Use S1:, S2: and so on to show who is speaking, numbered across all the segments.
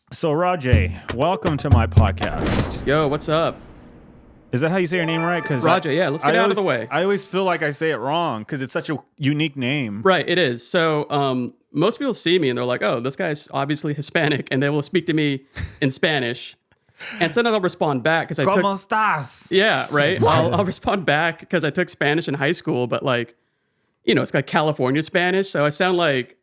S1: So, Rajay, welcome to my podcast.
S2: Yo, what's up?
S1: Is that how you say your name right? Because
S2: Rajay, yeah, let's get out of the way.
S1: I always feel like I say it wrong because it's such a unique name.
S2: Right, it is. So most people see me and they're like, oh, this guy's obviously Hispanic, and they will speak to me in Spanish. And so then I'll respond back because I
S1: ¿Cómo
S2: took...
S1: estás?
S2: Yeah, right? I'll respond back because I took Spanish in high school, but like, it's like California Spanish. So I sound like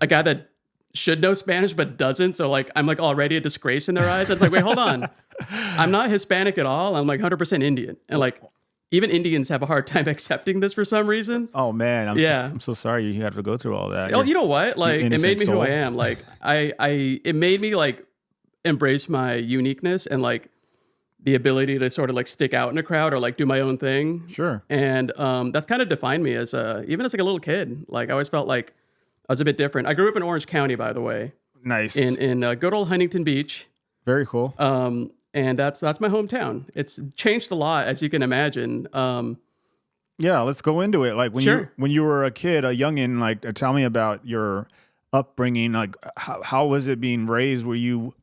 S2: a guy that should know Spanish but doesn't. So like, I'm like already a disgrace in their eyes. It's like, wait, hold on. I'm not Hispanic at all. I'm like 100% Indian. And like, even Indians have a hard time accepting this for some reason.
S1: Oh man,
S2: Yeah.
S1: I'm so sorry you have to go through all that.
S2: Oh, you know what? Like, it made me who
S1: soul.
S2: I am. Like, it made me like embrace my uniqueness and like the ability to sort of like stick out in a crowd or like do my own thing.
S1: Sure.
S2: And that's kind of defined me as even as like a little kid. Like, I always felt like I was a bit different. I grew up in Orange County, by the way,
S1: Nice.
S2: in good old Huntington Beach.
S1: Very cool.
S2: And that's my hometown. It's changed a lot, as you can imagine.
S1: Yeah, let's go into it. Like
S2: Sure.
S1: when you were a kid, a youngin, like tell me about your upbringing. Like how was it being raised? Were you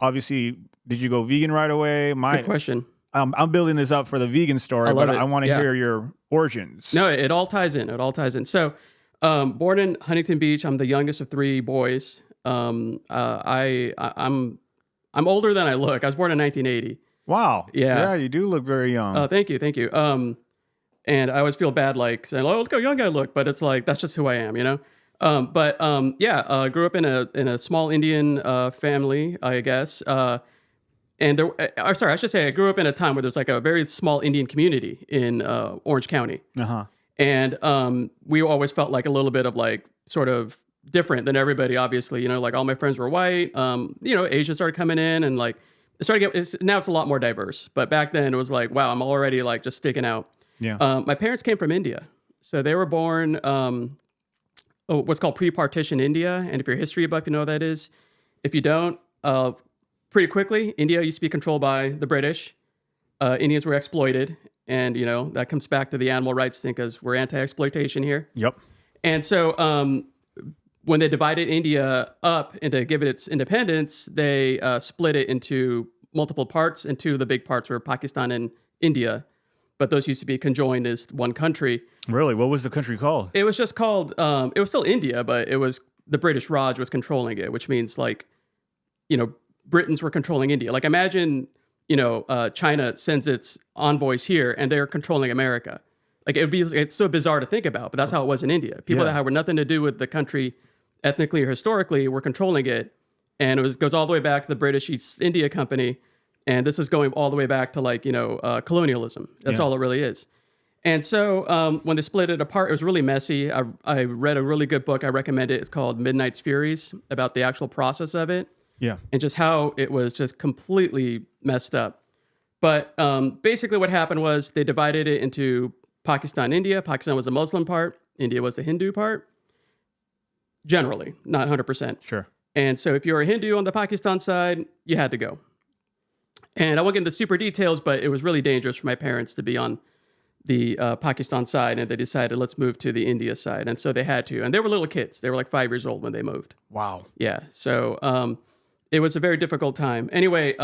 S1: obviously did you go vegan right away?
S2: Good question.
S1: I'm building this up for the vegan story,
S2: I love
S1: but
S2: it.
S1: I want to
S2: Yeah.
S1: hear your origins.
S2: No, it all ties in. It all ties in. So, born in Huntington Beach, I'm the youngest of three boys. I'm older than I look. I was born in 1980.
S1: Wow.
S2: Yeah.
S1: Yeah, you do look very young.
S2: Thank you. And I always feel bad, like saying, "Oh, look how young I look," but it's like that's just who I am, you know. Grew up in a small Indian family, I guess. And there, sorry, I should say I grew up in a time where there's like a very small Indian community in Orange County.
S1: Uh-huh.
S2: And we always felt like a little bit of like sort of different than everybody, obviously, like all my friends were white. Asia started coming in and like now it's a lot more diverse. But back then it was like, wow, I'm already like just sticking out.
S1: Yeah.
S2: My parents came from India. So they were born what's called pre-partition India. And if you're a history buff, you know what that is. If you don't, pretty quickly, India used to be controlled by the British. Indians were exploited. And, that comes back to the animal rights thing because we're anti-exploitation here.
S1: Yep.
S2: And so when they divided India up and to give it its independence, they split it into multiple parts. And two of the big parts were Pakistan and India. But those used to be conjoined as one country.
S1: Really? What was the country called?
S2: It was just called, it was still India, but it was the British Raj was controlling it, which means like, Britons were controlling India. Like imagine, China sends its envoys here and they're controlling America. Like it's so bizarre to think about, but that's how it was in India. People that had nothing to do with the country ethnically or historically were controlling it. And it goes all the way back to the British East India Company. And this is going all the way back to like, colonialism. That's all it really is. And so when they split it apart, it was really messy. I read a really good book. I recommend it. It's called Midnight's Furies, about the actual process of it.
S1: Yeah.
S2: And just how it was just completely messed up. But basically what happened was they divided it into Pakistan, India. Pakistan was the Muslim part. India was the Hindu part. Generally, not 100%.
S1: Sure.
S2: And so if you were a Hindu on the Pakistan side, you had to go. And I won't get into super details, but it was really dangerous for my parents to be on the Pakistan side. And they decided, let's move to the India side. And so they had to. And they were little kids. They were like 5 years old when they moved.
S1: Wow.
S2: Yeah. So it was a very difficult time. Anyway,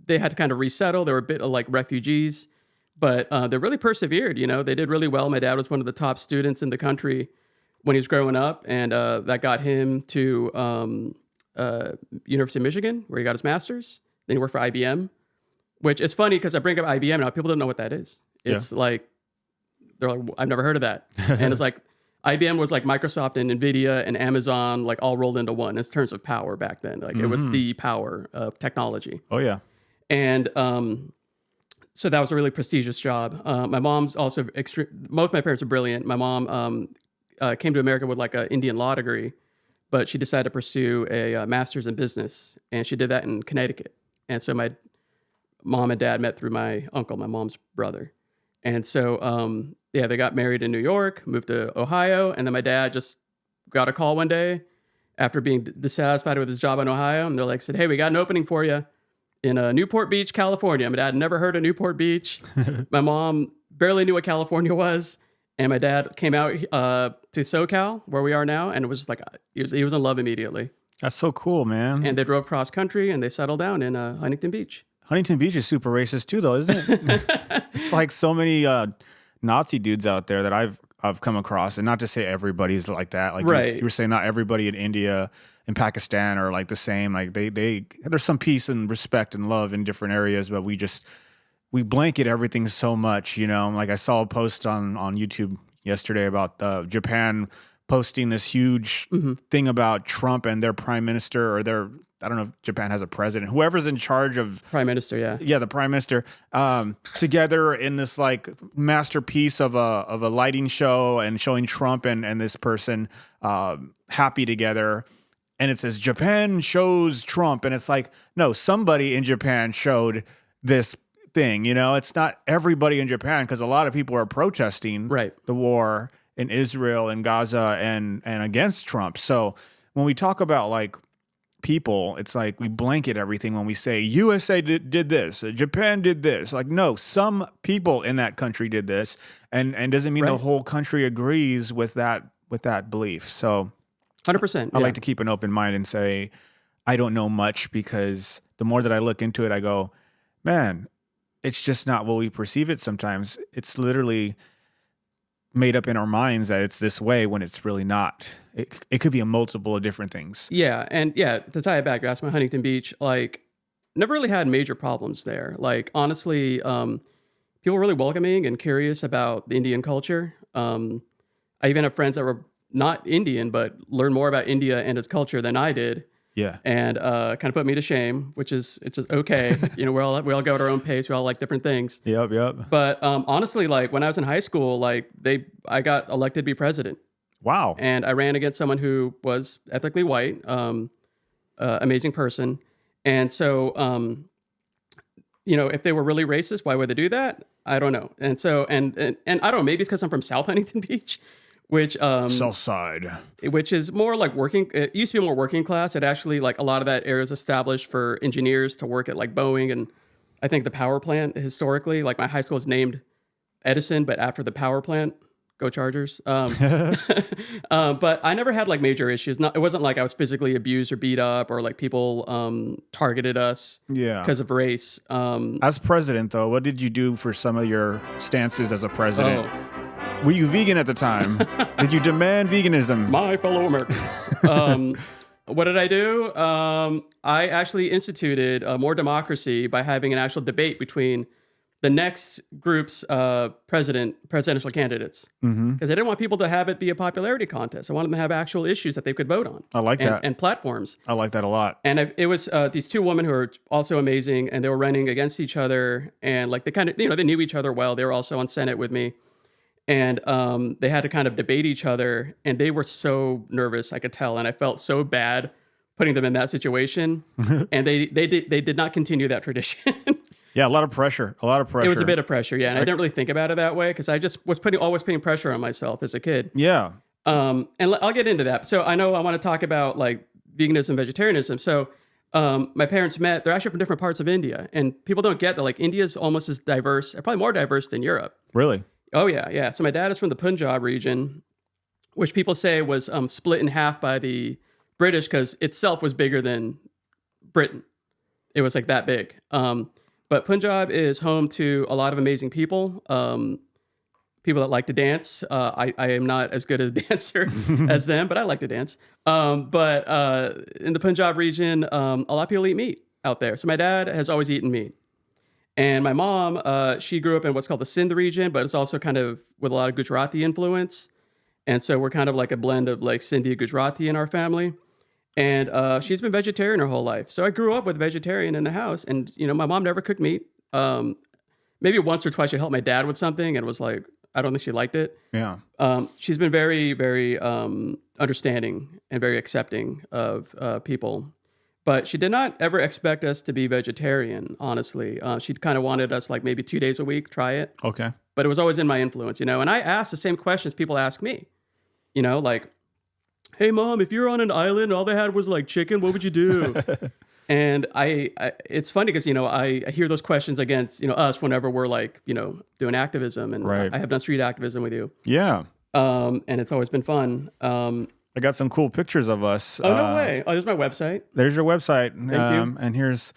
S2: they had to kind of resettle. They were a bit of like refugees, but they really persevered. They did really well. My dad was one of the top students in the country when he was growing up, and that got him to University of Michigan, where he got his master's. Then he worked for IBM, which is funny because I bring up IBM now. People don't know what that is. It's like, they're like, I've never heard of that. And it's like, IBM was like Microsoft and NVIDIA and Amazon, like all rolled into one in terms of power back then. Like it was the power of technology.
S1: Oh, yeah.
S2: And so that was a really prestigious job. My mom's also both my parents are brilliant. My mom came to America with like an Indian law degree, but she decided to pursue a master's in business. And she did that in Connecticut. And so my mom and dad met through my uncle, my mom's brother. And so, they got married in New York, moved to Ohio. And then my dad just got a call one day after being dissatisfied with his job in Ohio. And they're like, said, hey, we got an opening for you in Newport Beach, California. My dad never heard of Newport Beach. My mom barely knew what California was. And my dad came out to SoCal, where we are now. And it was just like, he was in love immediately.
S1: That's so cool, man.
S2: And they drove cross country and they settled down in Huntington Beach.
S1: Huntington Beach is super racist too, though, isn't it? It's like so many Nazi dudes out there that I've come across, and not to say everybody's like that. Like
S2: Right.
S1: you were saying, not everybody in India and Pakistan are like the same. Like they there's some peace and respect and love in different areas, but we blanket everything so much. Like I saw a post on YouTube yesterday about Japan posting this huge thing about Trump and their prime minister, or I don't know if Japan has a president, whoever's in charge of
S2: Prime Minister, yeah.
S1: yeah, the prime minister, together in this like masterpiece of a lighting show, and showing Trump and this person happy together. And it says Japan shows Trump, and it's like, no, somebody in Japan showed this thing. It's not everybody in Japan, because a lot of people are protesting
S2: Right.
S1: the war in Israel and Gaza and against Trump. So when we talk about like people, it's like we blanket everything when we say USA did this, Japan did this. Like, no, some people in that country did this, and doesn't mean the
S2: Right.
S1: whole country agrees with that belief. So
S2: 100%.
S1: I like to keep an open mind and say I don't know much, because the more that I look into it, I go, man, it's just not what we perceive it sometimes. It's literally made up in our minds that it's this way when it's really not. It could be a multiple of different things.
S2: Yeah, and yeah, to tie it back, you're asking about Huntington Beach. Like, never really had major problems there. Like, honestly, people were really welcoming and curious about the Indian culture. I even have friends that were not Indian, but learned more about India and its culture than I did.
S1: Yeah.
S2: And kind of put me to shame, which is it's just okay. We all go at our own pace. We all like different things.
S1: Yep.
S2: But honestly, like when I was in high school, like I got elected to be president.
S1: Wow.
S2: And I ran against someone who was ethnically white, amazing person. And so, if they were really racist, why would they do that? I don't know. And so, and I don't know, maybe it's because I'm from South Huntington Beach, which
S1: South side.
S2: which is more like working. It used to be more working class. It actually, like, a lot of that area is established for engineers to work at like Boeing and I think the power plant historically. Like my high school is named Edison, but after the power plant. Go Chargers. But I never had like major issues. It wasn't like I was physically abused or beat up, or like people targeted us
S1: Yeah.
S2: because of race.
S1: As president, though, what did you do for some of your stances as a president?
S2: Oh.
S1: Were you vegan at the time? Did you demand veganism?
S2: My fellow Americans. What did I do? I actually instituted more democracy by having an actual debate between the next group's presidential candidates. Because I didn't want people to have it be a popularity contest. I wanted them to have actual issues that they could vote on.
S1: I like that.
S2: And platforms.
S1: I like that a lot.
S2: And it was these two women who are also amazing, and they were running against each other. And like they kind of, they knew each other well. They were also on Senate with me. And they had to kind of debate each other. And they were so nervous, I could tell. And I felt so bad putting them in that situation. And they did not continue that tradition.
S1: Yeah, a lot of pressure.
S2: It was a bit of pressure, yeah. And I didn't really think about it that way because I just was always putting pressure on myself as a kid.
S1: Yeah.
S2: And I'll get into that. So I know I want to talk about like veganism, vegetarianism. So my parents met. They're actually from different parts of India, and people don't get that. Like India is almost as diverse, probably more diverse than Europe.
S1: Really?
S2: Oh yeah, yeah. So my dad is from the Punjab region, which people say was split in half by the British because itself was bigger than Britain. It was like that big. But Punjab is home to a lot of amazing people, people that like to dance. I am not as good a dancer as them, but I like to dance. But in the Punjab region, a lot of people eat meat out there. So my dad has always eaten meat. And my mom, she grew up in what's called the Sindh region, but it's also kind of with a lot of Gujarati influence. And so we're kind of like a blend of like Sindhi Gujarati in our family. And she's been vegetarian her whole life. So I grew up with a vegetarian in the house. And, my mom never cooked meat. Maybe once or twice she helped my dad with something and was like, I don't think she liked it.
S1: Yeah.
S2: She's been very, very understanding and very accepting of people. But she did not ever expect us to be vegetarian, honestly. She kind of wanted us like maybe 2 days a week, try it.
S1: Okay.
S2: But it was always in my influence, And I asked the same questions people ask me, like, hey, Mom, if you're on an island and all they had was like chicken, what would you do? And I it's funny because, I hear those questions against, us whenever we're like, doing activism. And
S1: Right.
S2: I have done street activism with you.
S1: Yeah.
S2: And it's always been fun.
S1: I got some cool pictures of us.
S2: Oh, no way. Oh, there's my website.
S1: There's your website.
S2: Thank you.
S1: And here's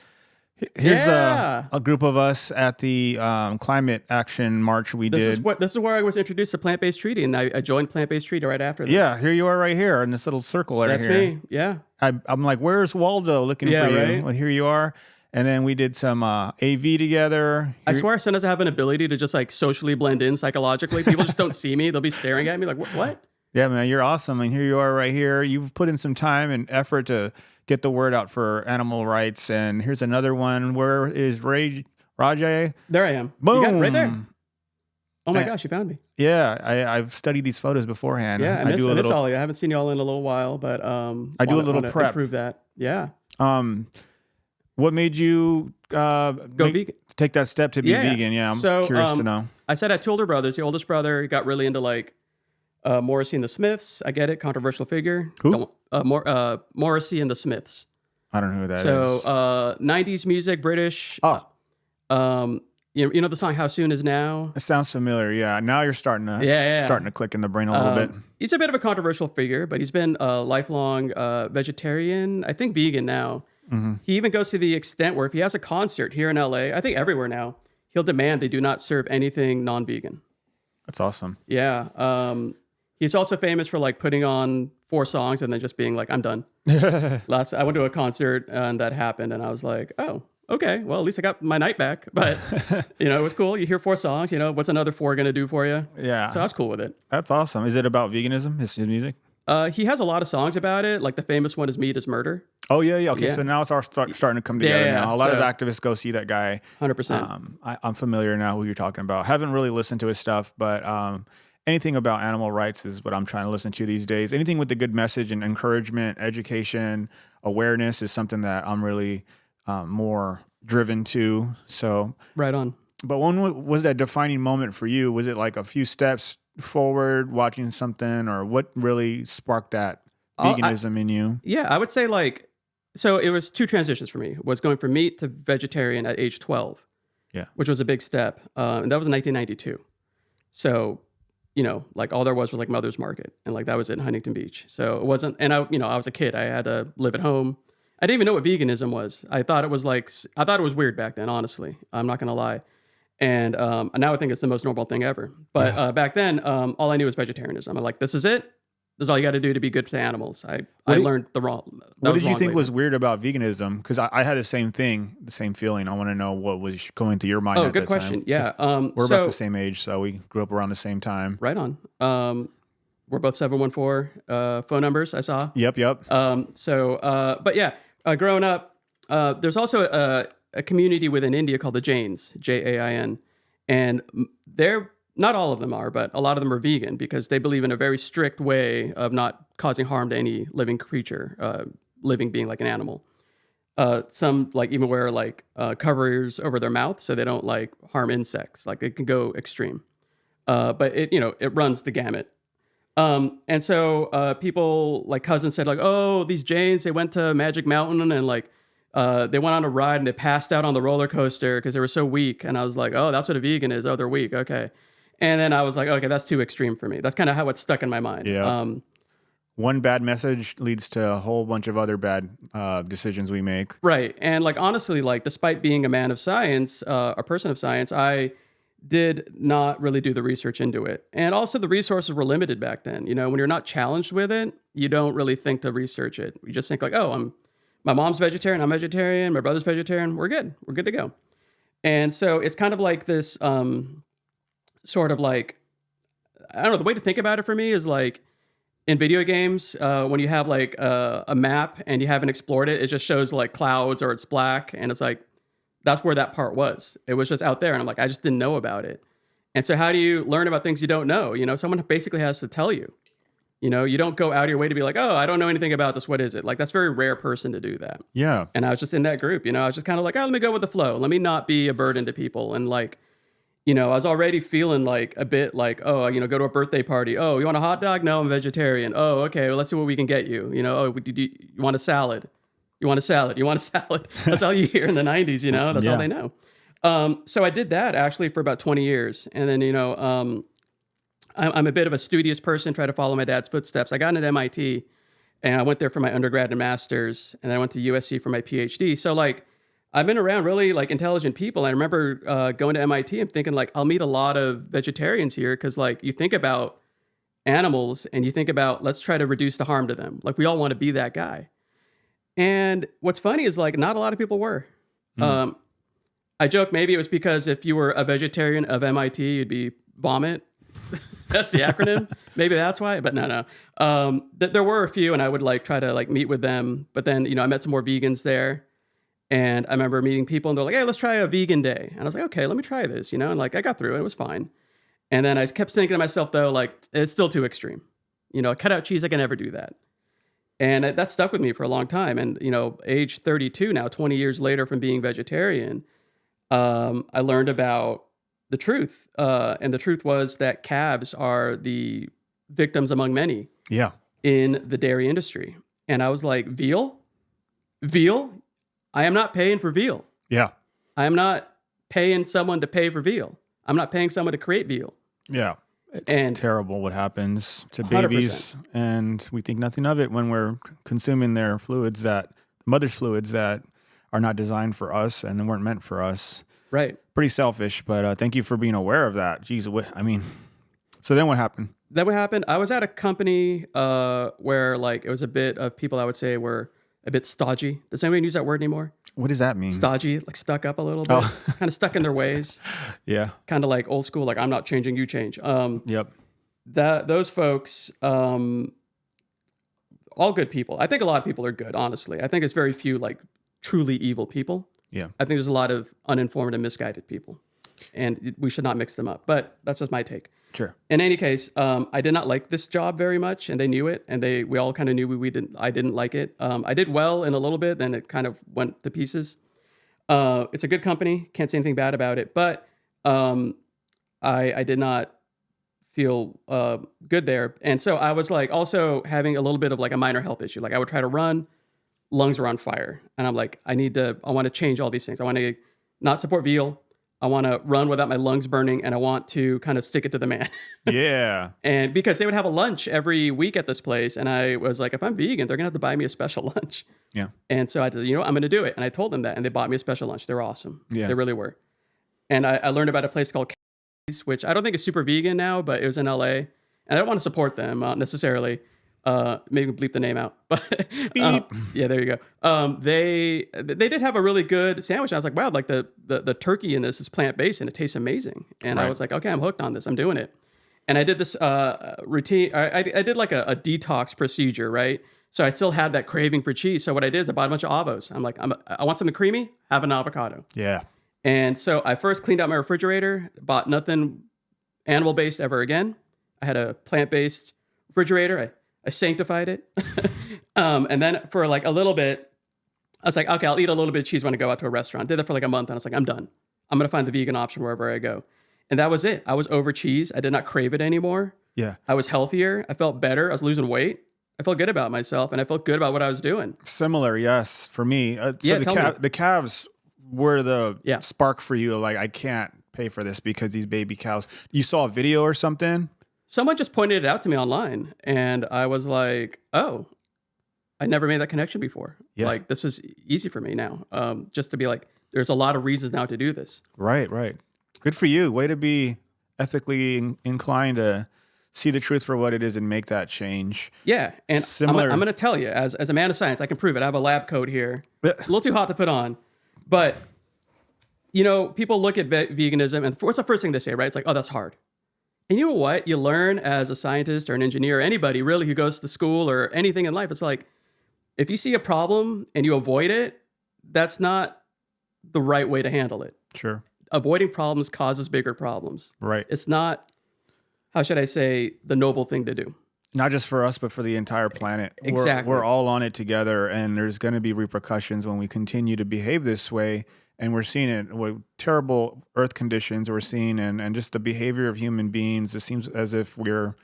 S2: Yeah.
S1: a group of us at the climate action march we did.
S2: This is where I was introduced to plant-based treaty, and I joined plant-based treaty right after this.
S1: Yeah, here you are right here in this little circle right
S2: That's
S1: here.
S2: me. Yeah.
S1: I'm like, where's Waldo looking
S2: Yeah,
S1: for you?
S2: right?
S1: Well, here you are. And then we did some AV together.
S2: I swear sometimes I have an ability to just like socially blend in psychologically. People just don't see me. They'll be staring at me like, what?
S1: Yeah, man, you're awesome. And here you are right here. You've put in some time and effort to get the word out for animal rights. And here's another one. Where is Rajay?
S2: There I am.
S1: Boom.
S2: You got it right there. Oh my gosh, you found me.
S1: Yeah, I've studied these photos beforehand.
S2: Yeah, I miss all of you. I haven't seen you all in a little while, but
S1: I do a little prep.
S2: Improve that. Yeah.
S1: What made you
S2: Go vegan?
S1: take that step to be vegan? Yeah, I'm curious to know.
S2: I said I had two older brothers. The oldest brother got really into like Morrissey and the Smiths. I get it, controversial figure.
S1: Who?
S2: Morrissey and the Smiths.
S1: I don't know who that is.
S2: So 90s music, British.
S1: Oh.
S2: You know the song "How Soon Is Now."
S1: It sounds familiar. Yeah, now you're starting to click in the brain a little bit.
S2: He's a bit of a controversial figure, but he's been a lifelong vegetarian. I think vegan now.
S1: Mm-hmm.
S2: He even goes to the extent where if he has a concert here in LA, I think everywhere now, he'll demand they do not serve anything non-vegan.
S1: That's awesome.
S2: Yeah. He's also famous for like putting on 4 songs and then just being like, "I'm done." I went to a concert and that happened, and I was like, "Oh, okay. Well, at least I got my night back." But it was cool. You hear 4 songs. What's another 4 going to do for you?
S1: Yeah.
S2: So I was cool with it.
S1: That's awesome. Is it about veganism? His music?
S2: He has a lot of songs about it. Like the famous one is "Meat is Murder."
S1: Oh yeah. Okay, so now it's starting to come together.
S2: Yeah,
S1: now. A lot of activists go see that guy.
S2: 100%.
S1: I'm familiar now who you're talking about. Haven't really listened to his stuff, but anything about animal rights is what I'm trying to listen to these days. Anything with a good message and encouragement, education, awareness is something that I'm really more driven to. So
S2: right on.
S1: But when was that defining moment for you? Was it like a few steps forward, watching something, or what really sparked that veganism in you?
S2: Yeah, I would say so it was 2 transitions for me. Was going from meat to vegetarian at age 12.
S1: Yeah.
S2: Which was a big step. And that was in 1992. So, like all there was like Mother's Market. And like that was in Huntington Beach. So it wasn't, and I was a kid. I had to live at home. I didn't even know what veganism was. I thought it was weird back then, honestly. I'm not going to lie. And now I think it's the most normal thing ever. But back then, all I knew was vegetarianism. I'm like, this is it. This is all you got to do to be good to animals. I learned the wrong.
S1: What did you think was weird about veganism? Because I had the same thing, the same feeling. I want to know what was going through your mind.
S2: Oh,
S1: at
S2: good
S1: that
S2: question.
S1: Time.
S2: Yeah.
S1: We're about the same age, so we grew up around the same time.
S2: Right on. We're both 714 phone numbers, I saw.
S1: Yep.
S2: But yeah, growing up, there's also a community within India called the Jains, Jain. And they're, not all of them are, but a lot of them are vegan because they believe in a very strict way of not causing harm to any living creature, living being like an animal. Some like even wear like covers over their mouth so they don't like harm insects. Like it can go extreme. But it runs the gamut. And so people like cousins said like, oh, these Jains, they went to Magic Mountain and like they went on a ride and they passed out on the roller coaster because they were so weak. And I was like, oh, that's what a vegan is. Oh, they're weak. Okay. And then I was like, okay, that's too extreme for me. That's kind of how it stuck in my mind.
S1: Yeah. One bad message leads to a whole bunch of other bad decisions we make.
S2: Right. And like, honestly, like despite being a man of science, a person of science, I did not really do the research into it. And also the resources were limited back then. When you're not challenged with it, you don't really think to research it. You just think like, oh, my mom's vegetarian, I'm vegetarian, my brother's vegetarian, we're good to go. And so it's kind of like this sort of like, I don't know, the way to think about it for me is like in video games, when you have like a map and you haven't explored it, it just shows like clouds or it's black. And it's like, that's where that part was. It was just out there. And I'm like, I just didn't know about it. And so how do you learn about things you don't know? Someone basically has to tell you. You don't go out of your way to be like, oh, I don't know anything about this. What is it? Like, that's a very rare person to do that.
S1: Yeah.
S2: And I was just in that group, I was just kind of like, oh, let me go with the flow. Let me not be a burden to people. And like, I was already feeling like a bit like, oh, go to a birthday party. Oh, you want a hot dog? No, I'm vegetarian. Oh, okay. Well, let's see what we can get you. Oh, you want a salad? You want a salad? You want a salad? That's all you hear in the 90s, That's all they know. So I did that actually for about 20 years. And then, I'm a bit of a studious person, try to follow my dad's footsteps. I got into MIT and I went there for my undergrad and master's, and then I went to USC for my PhD. So like, I've been around really like intelligent people. I remember going to MIT and thinking like, I'll meet a lot of vegetarians here because like you think about animals and you think about let's try to reduce the harm to them. Like we all want to be that guy. And what's funny is like not a lot of people were.
S1: Mm.
S2: I joke maybe it was because if you were a vegetarian of MIT, you'd be vomit. That's the acronym. Maybe that's why, but no. There were a few, and I would like try to like meet with them. But then I met some more vegans there, and I remember meeting people, and they're like, "Hey, let's try a vegan day." And I was like, "Okay, let me try this," and like I got through it. It was fine. And then I kept thinking to myself though, like it's still too extreme. Cut out cheese, I can never do that. And that stuck with me for a long time. And age 32 now, 20 years later from being vegetarian, I learned about the truth. And the truth was that calves are the victims among many
S1: Yeah.
S2: in the dairy industry. And I was like, veal? Veal? I am not paying for veal.
S1: Yeah.
S2: I am not paying someone to pay for veal. I'm not paying someone to create veal.
S1: Yeah. It's
S2: And-
S1: terrible what happens to
S2: 100%.
S1: babies, and we think nothing of it when we're consuming their fluids, mother's fluids that are not designed for us and weren't meant for us.
S2: Right.
S1: Pretty selfish, but thank you for being aware of that. Jeez, so then what happened?
S2: Then what happened? I was at a company where like it was a bit of people I would say were a bit stodgy. Does anyone use that word anymore?
S1: What does that mean?
S2: Stodgy, like stuck up a little bit, kind of stuck in their ways,
S1: Yeah.
S2: kind of like old school, like I'm not changing, you change.
S1: Yep.
S2: Those folks, all good people. I think a lot of people are good, honestly. I think it's very few like truly evil people.
S1: Yeah.
S2: I think there's a lot of uninformed and misguided people, and we should not mix them up. But that's just my take.
S1: Sure.
S2: In any case, I did not like this job very much, and they knew it, and we all kind of knew I didn't like it. I did well in a little bit, then it kind of went to pieces. It's a good company, can't say anything bad about it, but I did not feel good there, and so I was like also having a little bit of like a minor health issue. Like I would try to run, lungs are on fire, and I'm like, I want to change all these things. I want to not support veal. I want to run without my lungs burning, and I want to kind of stick it to the man.
S1: Yeah.
S2: And because they would have a lunch every week at this place, and I was like, if I'm vegan, they're gonna have to buy me a special lunch.
S1: Yeah.
S2: And so I said, I'm gonna do it. And I told them that, and they bought me a special lunch. They were awesome.
S1: Yeah.
S2: They really were. And I learned about a place called Katie's, which I don't think is super vegan now, but it was in LA. And I don't want to support them necessarily. Maybe bleep the name out, but yeah, there you go. They did have a really good sandwich. I was like, wow, like the turkey in this is plant based and it tastes amazing. And I
S1: Right.
S2: was like, okay, I'm hooked on this. I'm doing it. And I did this routine. I did like a detox procedure, right? So I still had that craving for cheese. So what I did is I bought a bunch of avos. I'm like, I want something creamy. Have an avocado.
S1: Yeah.
S2: And so I first cleaned out my refrigerator. Bought nothing animal based ever again. I had a plant based refrigerator. I sanctified it. And then for like a little bit, I was like, okay, I'll eat a little bit of cheese when I go out to a restaurant. Did that for like a month. And I was like, I'm done. I'm going to find the vegan option wherever I go. And that was it. I was over cheese. I did not crave it anymore.
S1: Yeah.
S2: I was healthier. I felt better. I was losing weight. I felt good about myself, and I felt good about what I was doing.
S1: Similar, yes, for me.
S2: Yeah,
S1: So
S2: tell me.
S1: the calves were the
S2: Yeah.
S1: spark for you. Like, I can't pay for this because these baby cows. You saw a video or something?
S2: Someone just pointed it out to me online, and I was like, oh, I never made that connection before.
S1: Yeah.
S2: Like, this was easy for me now. Just to be like, there's a lot of reasons now to do this.
S1: Right, right. Good for you. Way to be ethically inclined to see the truth for what it is and make that change.
S2: Yeah, and
S1: Similar-
S2: I'm going to tell you, as a man of science, I can prove it. I have a lab coat here. A
S1: Yeah.
S2: little too hot to put on, but people look at veganism, and what's the first thing they say, right? It's like, oh, that's hard. And you know what? You learn as a scientist or an engineer, or anybody really who goes to school or anything in life. It's like, if you see a problem and you avoid it, that's not the right way to handle it.
S1: Sure.
S2: Avoiding problems causes bigger problems.
S1: Right.
S2: It's not, how should I say, the noble thing to do.
S1: Not just for us, but for the entire planet.
S2: Exactly.
S1: We're all on it together, and there's going to be repercussions when we continue to behave this way. And we're seeing it with terrible earth conditions we're seeing, and just the behavior of human beings. It seems as if we're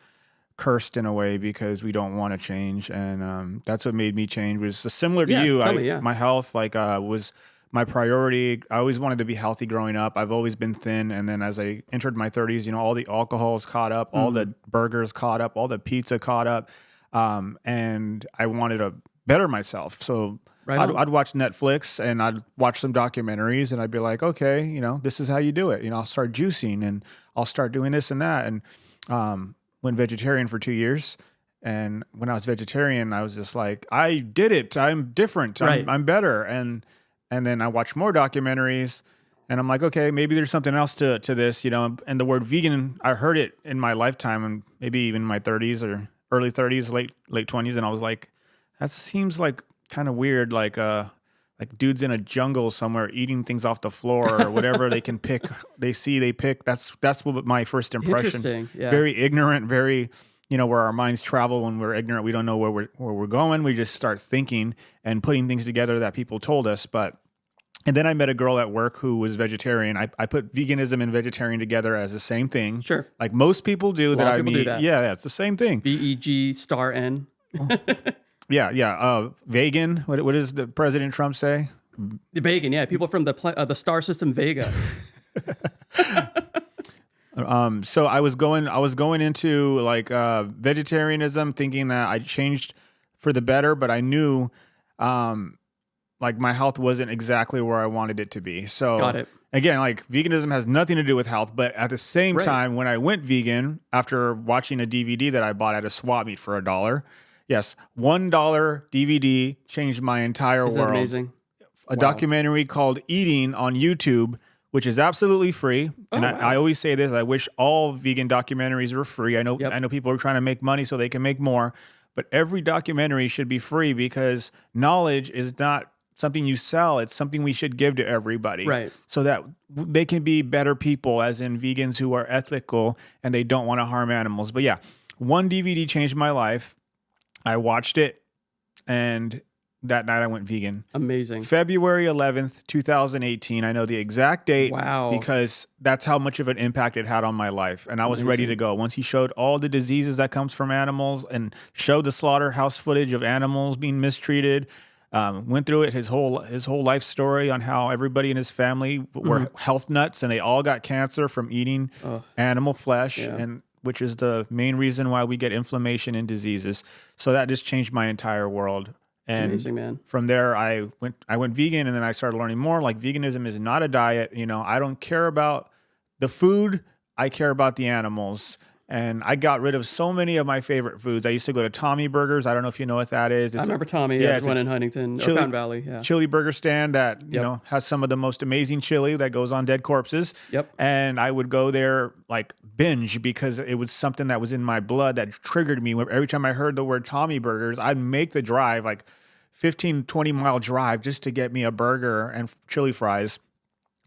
S1: cursed in a way because we don't want to change. And that's what made me change. Was similar to
S2: Yeah,
S1: you.
S2: tell me, yeah.
S1: My health, like, was my priority. I always wanted to be healthy growing up. I've always been thin. And then as I entered my 30s, you know, all the alcohol's caught up, all the burgers caught up, all the pizza caught up. And I wanted to better myself. So I'd watch Netflix and I'd watch some documentaries and I'd be like, okay, you know, this is how you do it. You know, I'll start juicing and I'll start doing this and that. And went vegetarian for 2 years. And when I was vegetarian, I was just like, I did it. I'm different. I'm better. And then I watched more documentaries and I'm like, okay, maybe there's something else to this, you know. And the word vegan, I heard it in my lifetime and maybe even my 30s or early 30s, late 20s. And I was like, that seems like kind of weird. Like dudes in a jungle somewhere eating things off the floor or whatever they can pick. They pick. That's what my first impression.
S2: Interesting. Yeah.
S1: Very ignorant, very, you know, where our minds travel when we're ignorant. We don't know where we're going. We just start thinking and putting things together that people told us. And then I met a girl at work who was vegetarian. I put veganism and vegetarian together as the same thing.
S2: Sure.
S1: Like most people do that I meet.
S2: Do that.
S1: Yeah, it's the same thing.
S2: VEG*N.
S1: Yeah. Vegan. What does the President Trump say?
S2: The vegan, yeah. People from the star system Vega.
S1: So I was going into like vegetarianism, thinking that I changed for the better, but I knew like my health wasn't exactly where I wanted it to be. So
S2: Got it.
S1: Again, like veganism has nothing to do with health, but at the same time, when I went vegan after watching a DVD that I bought at a swap meet for $1, yes, $1 DVD changed my entire world.
S2: Isn't that amazing?
S1: A documentary called Eating on YouTube, which is absolutely free. And I always say this, I wish all vegan documentaries were free. I know people are trying to make money so they can make more, but every documentary should be free because knowledge is not something you sell. It's something we should give to everybody.
S2: Right.
S1: So that they can be better people, as in vegans who are ethical and they don't want to harm animals. But yeah, one DVD changed my life. I watched it and that night I went vegan.
S2: Amazing.
S1: February 11th, 2018. I know the exact date.
S2: Wow.
S1: Because that's how much of an impact it had on my life. And I was ready to go. Once he showed all the diseases that comes from animals and showed the slaughterhouse footage of animals being mistreated, went through it, his whole life story on how everybody in his family were health nuts and they all got cancer from eating animal flesh, and which is the main reason why we get inflammation and diseases. So that just changed my entire world. And
S2: amazing, man.
S1: From there, I went vegan, and then I started learning more. Like veganism is not a diet. You know, I don't care about the food. I care about the animals. And I got rid of so many of my favorite foods. I used to go to Tommy Burgers. I don't know if you know what that is.
S2: I remember Tommy. Yeah, it's one in Huntington or Fountain Valley. Yeah,
S1: chili burger stand that you know has some of the most amazing chili that goes on dead corpses.
S2: Yep.
S1: And I would go there like binge because it was something that was in my blood that triggered me. Every time I heard the word Tommy Burgers, I'd make the drive, like 15, 20-mile drive, just to get me a burger and chili fries.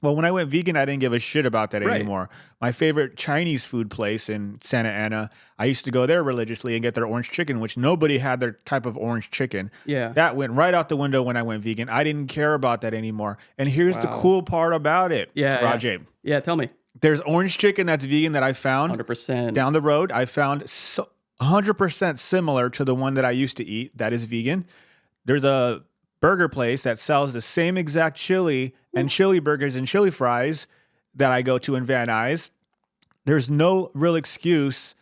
S1: Well, when I went vegan, I didn't give a shit about that anymore. My favorite Chinese food place in Santa Ana, I used to go there religiously and get their orange chicken, which nobody had their type of orange chicken.
S2: Yeah.
S1: That went right out the window when I went vegan. I didn't care about that anymore. And here's the cool part about it, Rajay.
S2: Yeah, tell me.
S1: There's orange chicken that's vegan that I found
S2: 100%.
S1: down the road. I found 100% similar to the one that I used to eat that is vegan. There's a burger place that sells the same exact chili and chili burgers and chili fries that I go to in Van Nuys. There's no real excuse.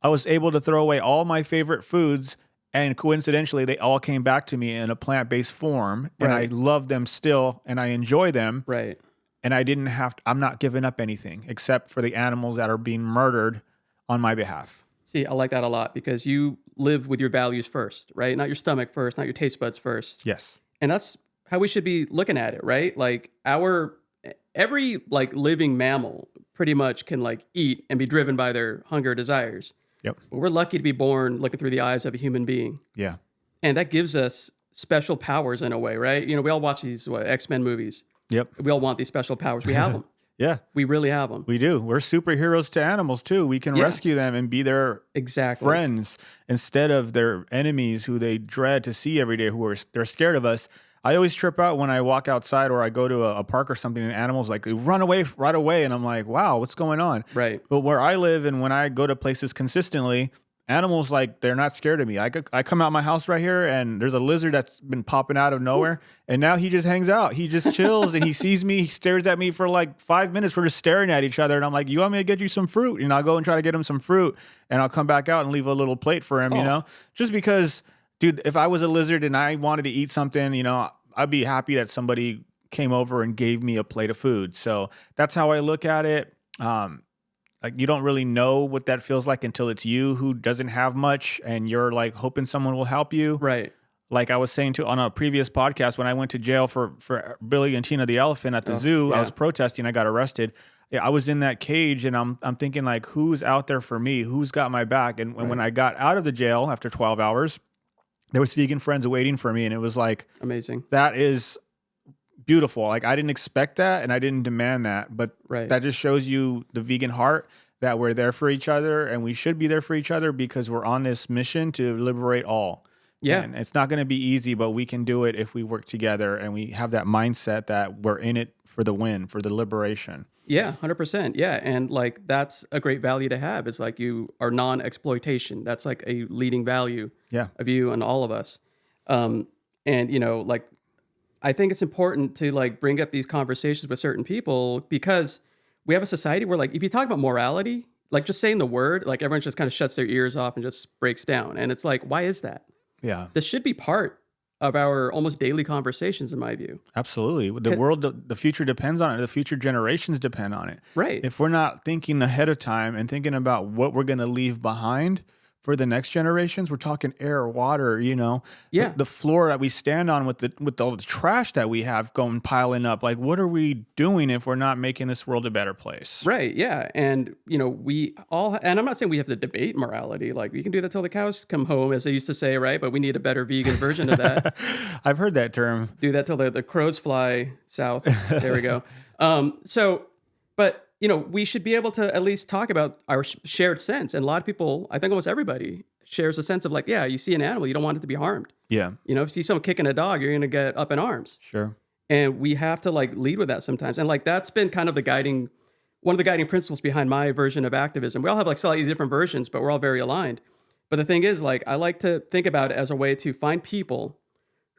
S1: I was able to throw away all my favorite foods, and coincidentally, they all came back to me in a plant-based form, and I love them still, and I enjoy them.
S2: Right.
S1: And I didn't have to, I'm not giving up anything except for the animals that are being murdered on my behalf.
S2: See, I like that a lot because you live with your values first, right? Not your stomach first, not your taste buds first.
S1: Yes.
S2: And that's how we should be looking at it, right? Like every like living mammal pretty much can like eat and be driven by their hunger desires.
S1: Yep.
S2: But we're lucky to be born looking through the eyes of a human being.
S1: Yeah.
S2: And that gives us special powers in a way, right? You know, we all watch these X-Men movies.
S1: Yep.
S2: We all want these special powers. We have them.
S1: Yeah.
S2: We really have them.
S1: We do. We're superheroes to animals too. We can rescue them and be their friends instead of their enemies who they dread to see every day, they're scared of us. I always trip out when I walk outside or I go to a park or something and animals like run away right away. And I'm like, wow, what's going on?
S2: Right.
S1: But where I live and when I go to places consistently, animals, like, they're not scared of me. I come out my house right here, and there's a lizard that's been popping out of nowhere, and now he just hangs out. He just chills, and he sees me. He stares at me for like 5 minutes. We're just staring at each other, and I'm like, "You want me to get you some fruit?" And I'll go and try to get him some fruit, and I'll come back out and leave a little plate for him.
S2: Oh,
S1: Just because, dude, if I was a lizard and I wanted to eat something, I'd be happy that somebody came over and gave me a plate of food. So that's how I look at it. Like, you don't really know what that feels like until it's you who doesn't have much and you're like hoping someone will help you.
S2: right.
S1: Like I was saying on a previous podcast, when I went to jail for Billy and Tina the elephant at the zoo, I
S2: yeah.
S1: was protesting. I got arrested. Yeah, I was in that cage, and I'm thinking, like, who's out there for me? Who's got my back? And when I got out of the jail after 12 hours, there was vegan friends waiting for me, and it was like,
S2: Amazing.
S1: that is beautiful. Like, I didn't expect that, and I didn't demand that, but
S2: Right.
S1: that just shows you the vegan heart, that we're there for each other, and we should be there for each other because we're on this mission to liberate all.
S2: Yeah.
S1: And it's not going to be easy, but we can do it if we work together and we have that mindset that we're in it for the win, for the liberation.
S2: Yeah, 100%. Yeah. And like that's a great value to have. It's like you are non-exploitation. That's like a leading value
S1: Yeah.
S2: of you and all of us. And like I think it's important to like bring up these conversations with certain people because we have a society where like if you talk about morality, like just saying the word, like everyone just kind of shuts their ears off and just breaks down. And it's like, why is that?
S1: Yeah.
S2: This should be part of our almost daily conversations, in my view.
S1: Absolutely. The world, the future depends on it. The future generations depend on it.
S2: Right.
S1: If we're not thinking ahead of time and thinking about what we're going to leave behind for the next generations, we're talking air, water,
S2: Yeah.
S1: the floor that we stand on with all the trash that we have going piling up. Like, what are we doing if we're not making this world a better place?
S2: Right. Yeah. And, we all, and I'm not saying we have to debate morality. Like, we can do that till the cows come home, as they used to say, right? But we need a better vegan version of that.
S1: I've heard that term.
S2: Do that till the crows fly south. There we go. But, we should be able to at least talk about our shared sense. And a lot of people, I think almost everybody, shares a sense of like, yeah, you see an animal, you don't want it to be harmed.
S1: Yeah.
S2: If you see someone kicking a dog, you're going to get up in arms.
S1: Sure.
S2: And we have to like lead with that sometimes. And like that's been kind of one of the guiding principles behind my version of activism. We all have like slightly different versions, but we're all very aligned. But the thing is, like, I like to think about it as a way to find people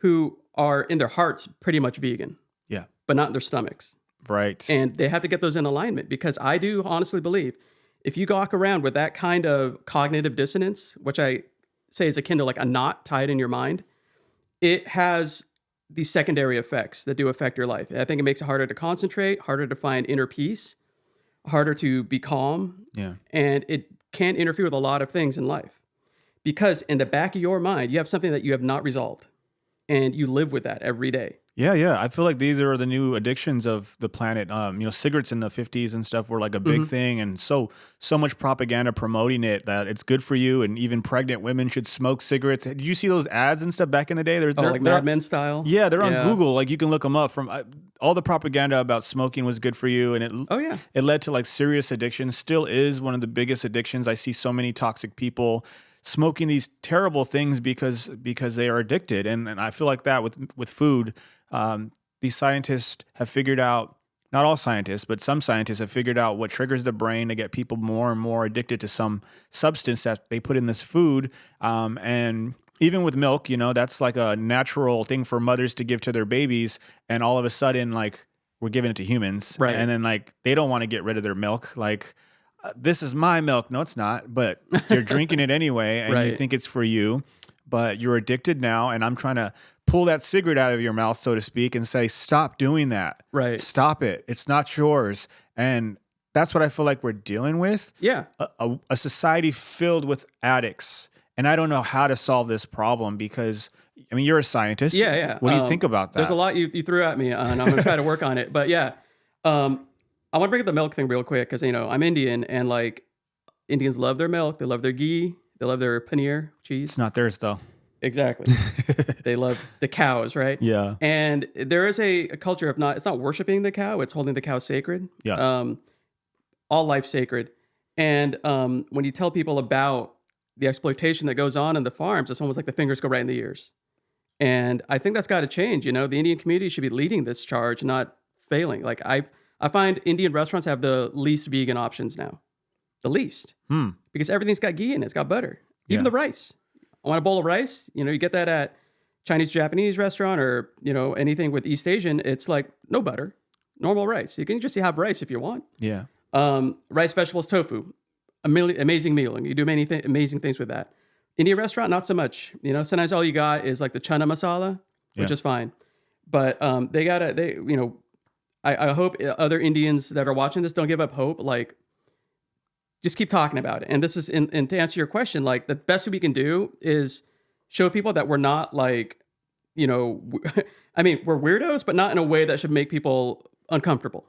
S2: who are in their hearts pretty much vegan,
S1: Yeah.
S2: but not in their stomachs.
S1: Right.
S2: And they have to get those in alignment because I do honestly believe if you walk around with that kind of cognitive dissonance, which I say is akin to like a knot tied in your mind, it has these secondary effects that do affect your life. I think it makes it harder to concentrate, harder to find inner peace, harder to be calm.
S1: Yeah.
S2: And it can interfere with a lot of things in life because in the back of your mind, you have something that you have not resolved and you live with that every day.
S1: Yeah, yeah. I feel like these are the new addictions of the planet. Cigarettes in the 50s and stuff were like a big thing, and so much propaganda promoting it that it's good for you, and even pregnant women should smoke cigarettes. Did you see those ads and stuff back in the day? They're
S2: Like Mad Men style?
S1: Yeah, they're on Google. Like you can look them up. From all the propaganda about smoking was good for you, and it led to like serious addiction. Still is one of the biggest addictions. I see so many toxic people smoking these terrible things because they are addicted, and I feel like that with food. These scientists have figured out, not all scientists, but some scientists have figured out what triggers the brain to get people more and more addicted to some substance that they put in this food. And even with milk, that's like a natural thing for mothers to give to their babies. And all of a sudden, like, we're giving it to humans.
S2: Right.
S1: And then, like, they don't want to get rid of their milk. Like, this is my milk. No, it's not. But you're drinking it anyway, and you think it's for you. But you're addicted now, and I'm trying to pull that cigarette out of your mouth, so to speak, and say, stop doing that.
S2: Right.
S1: Stop it. It's not yours. And that's what I feel like we're dealing with.
S2: Yeah.
S1: A society filled with addicts. And I don't know how to solve this problem because, I mean, you're a scientist.
S2: Yeah, yeah.
S1: What do you think about that?
S2: There's a lot you threw at me, and I'm going to try to work on it. But yeah, I want to bring up the milk thing real quick because, I'm Indian, and like Indians love their milk. They love their ghee. They love their paneer cheese.
S1: It's not theirs, though.
S2: Exactly. They love the cows, right?
S1: Yeah.
S2: And there is a culture of it's not worshiping the cow, it's holding the cow sacred.
S1: Yeah.
S2: All life sacred. And when you tell people about the exploitation that goes on in the farms, it's almost like the fingers go right in the ears. And I think that's got to change. The Indian community should be leading this charge, not failing. Like I find Indian restaurants have the least vegan options now. The least. Because everything's got ghee in it. It's got butter. Even
S1: Yeah.
S2: the rice. I want a bowl of rice. You get that at Chinese, Japanese restaurant, or anything with East Asian. It's like no butter, normal rice. You can just have rice if you want.
S1: Yeah.
S2: Rice, vegetables, tofu, amazing meal, and you do amazing things with that. Indian restaurant, not so much. Sometimes all you got is like the chana masala, which
S1: Yeah.
S2: is fine, but I hope other Indians that are watching this don't give up hope. Like, just keep talking about it. And this is, and to answer your question, like the best we can do is show people that we're not like, I mean, we're weirdos, but not in a way that should make people uncomfortable.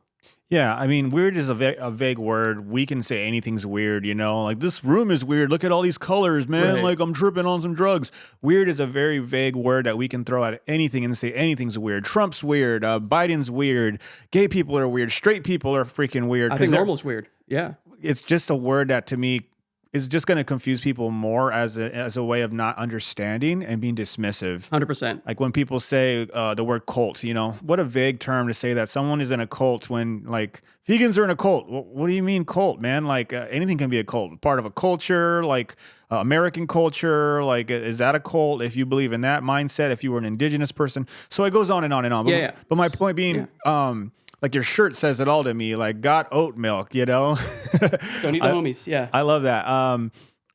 S1: Yeah, I mean, weird is a vague word. We can say anything's weird, like this room is weird. Look at all these colors, man.
S2: Right.
S1: Like I'm tripping on some drugs. Weird is a very vague word that we can throw at anything and say anything's weird. Trump's weird. Biden's weird. Gay people are weird. Straight people are freaking weird.
S2: I think normal's weird. Yeah.
S1: It's just a word that to me is just going to confuse people more as a way of not understanding and being dismissive.
S2: 100%.
S1: Like when people say the word cult, what a vague term to say that someone is in a cult when like vegans are in a cult. What do you mean cult, man? Like anything can be a cult, part of a culture, like American culture. Like is that a cult if you believe in that mindset, if you were an indigenous person? So it goes on and on and on.
S2: Yeah.
S1: But my point being, like your shirt says it all to me, like got oat milk,
S2: Don't eat the homies. Yeah.
S1: I love that.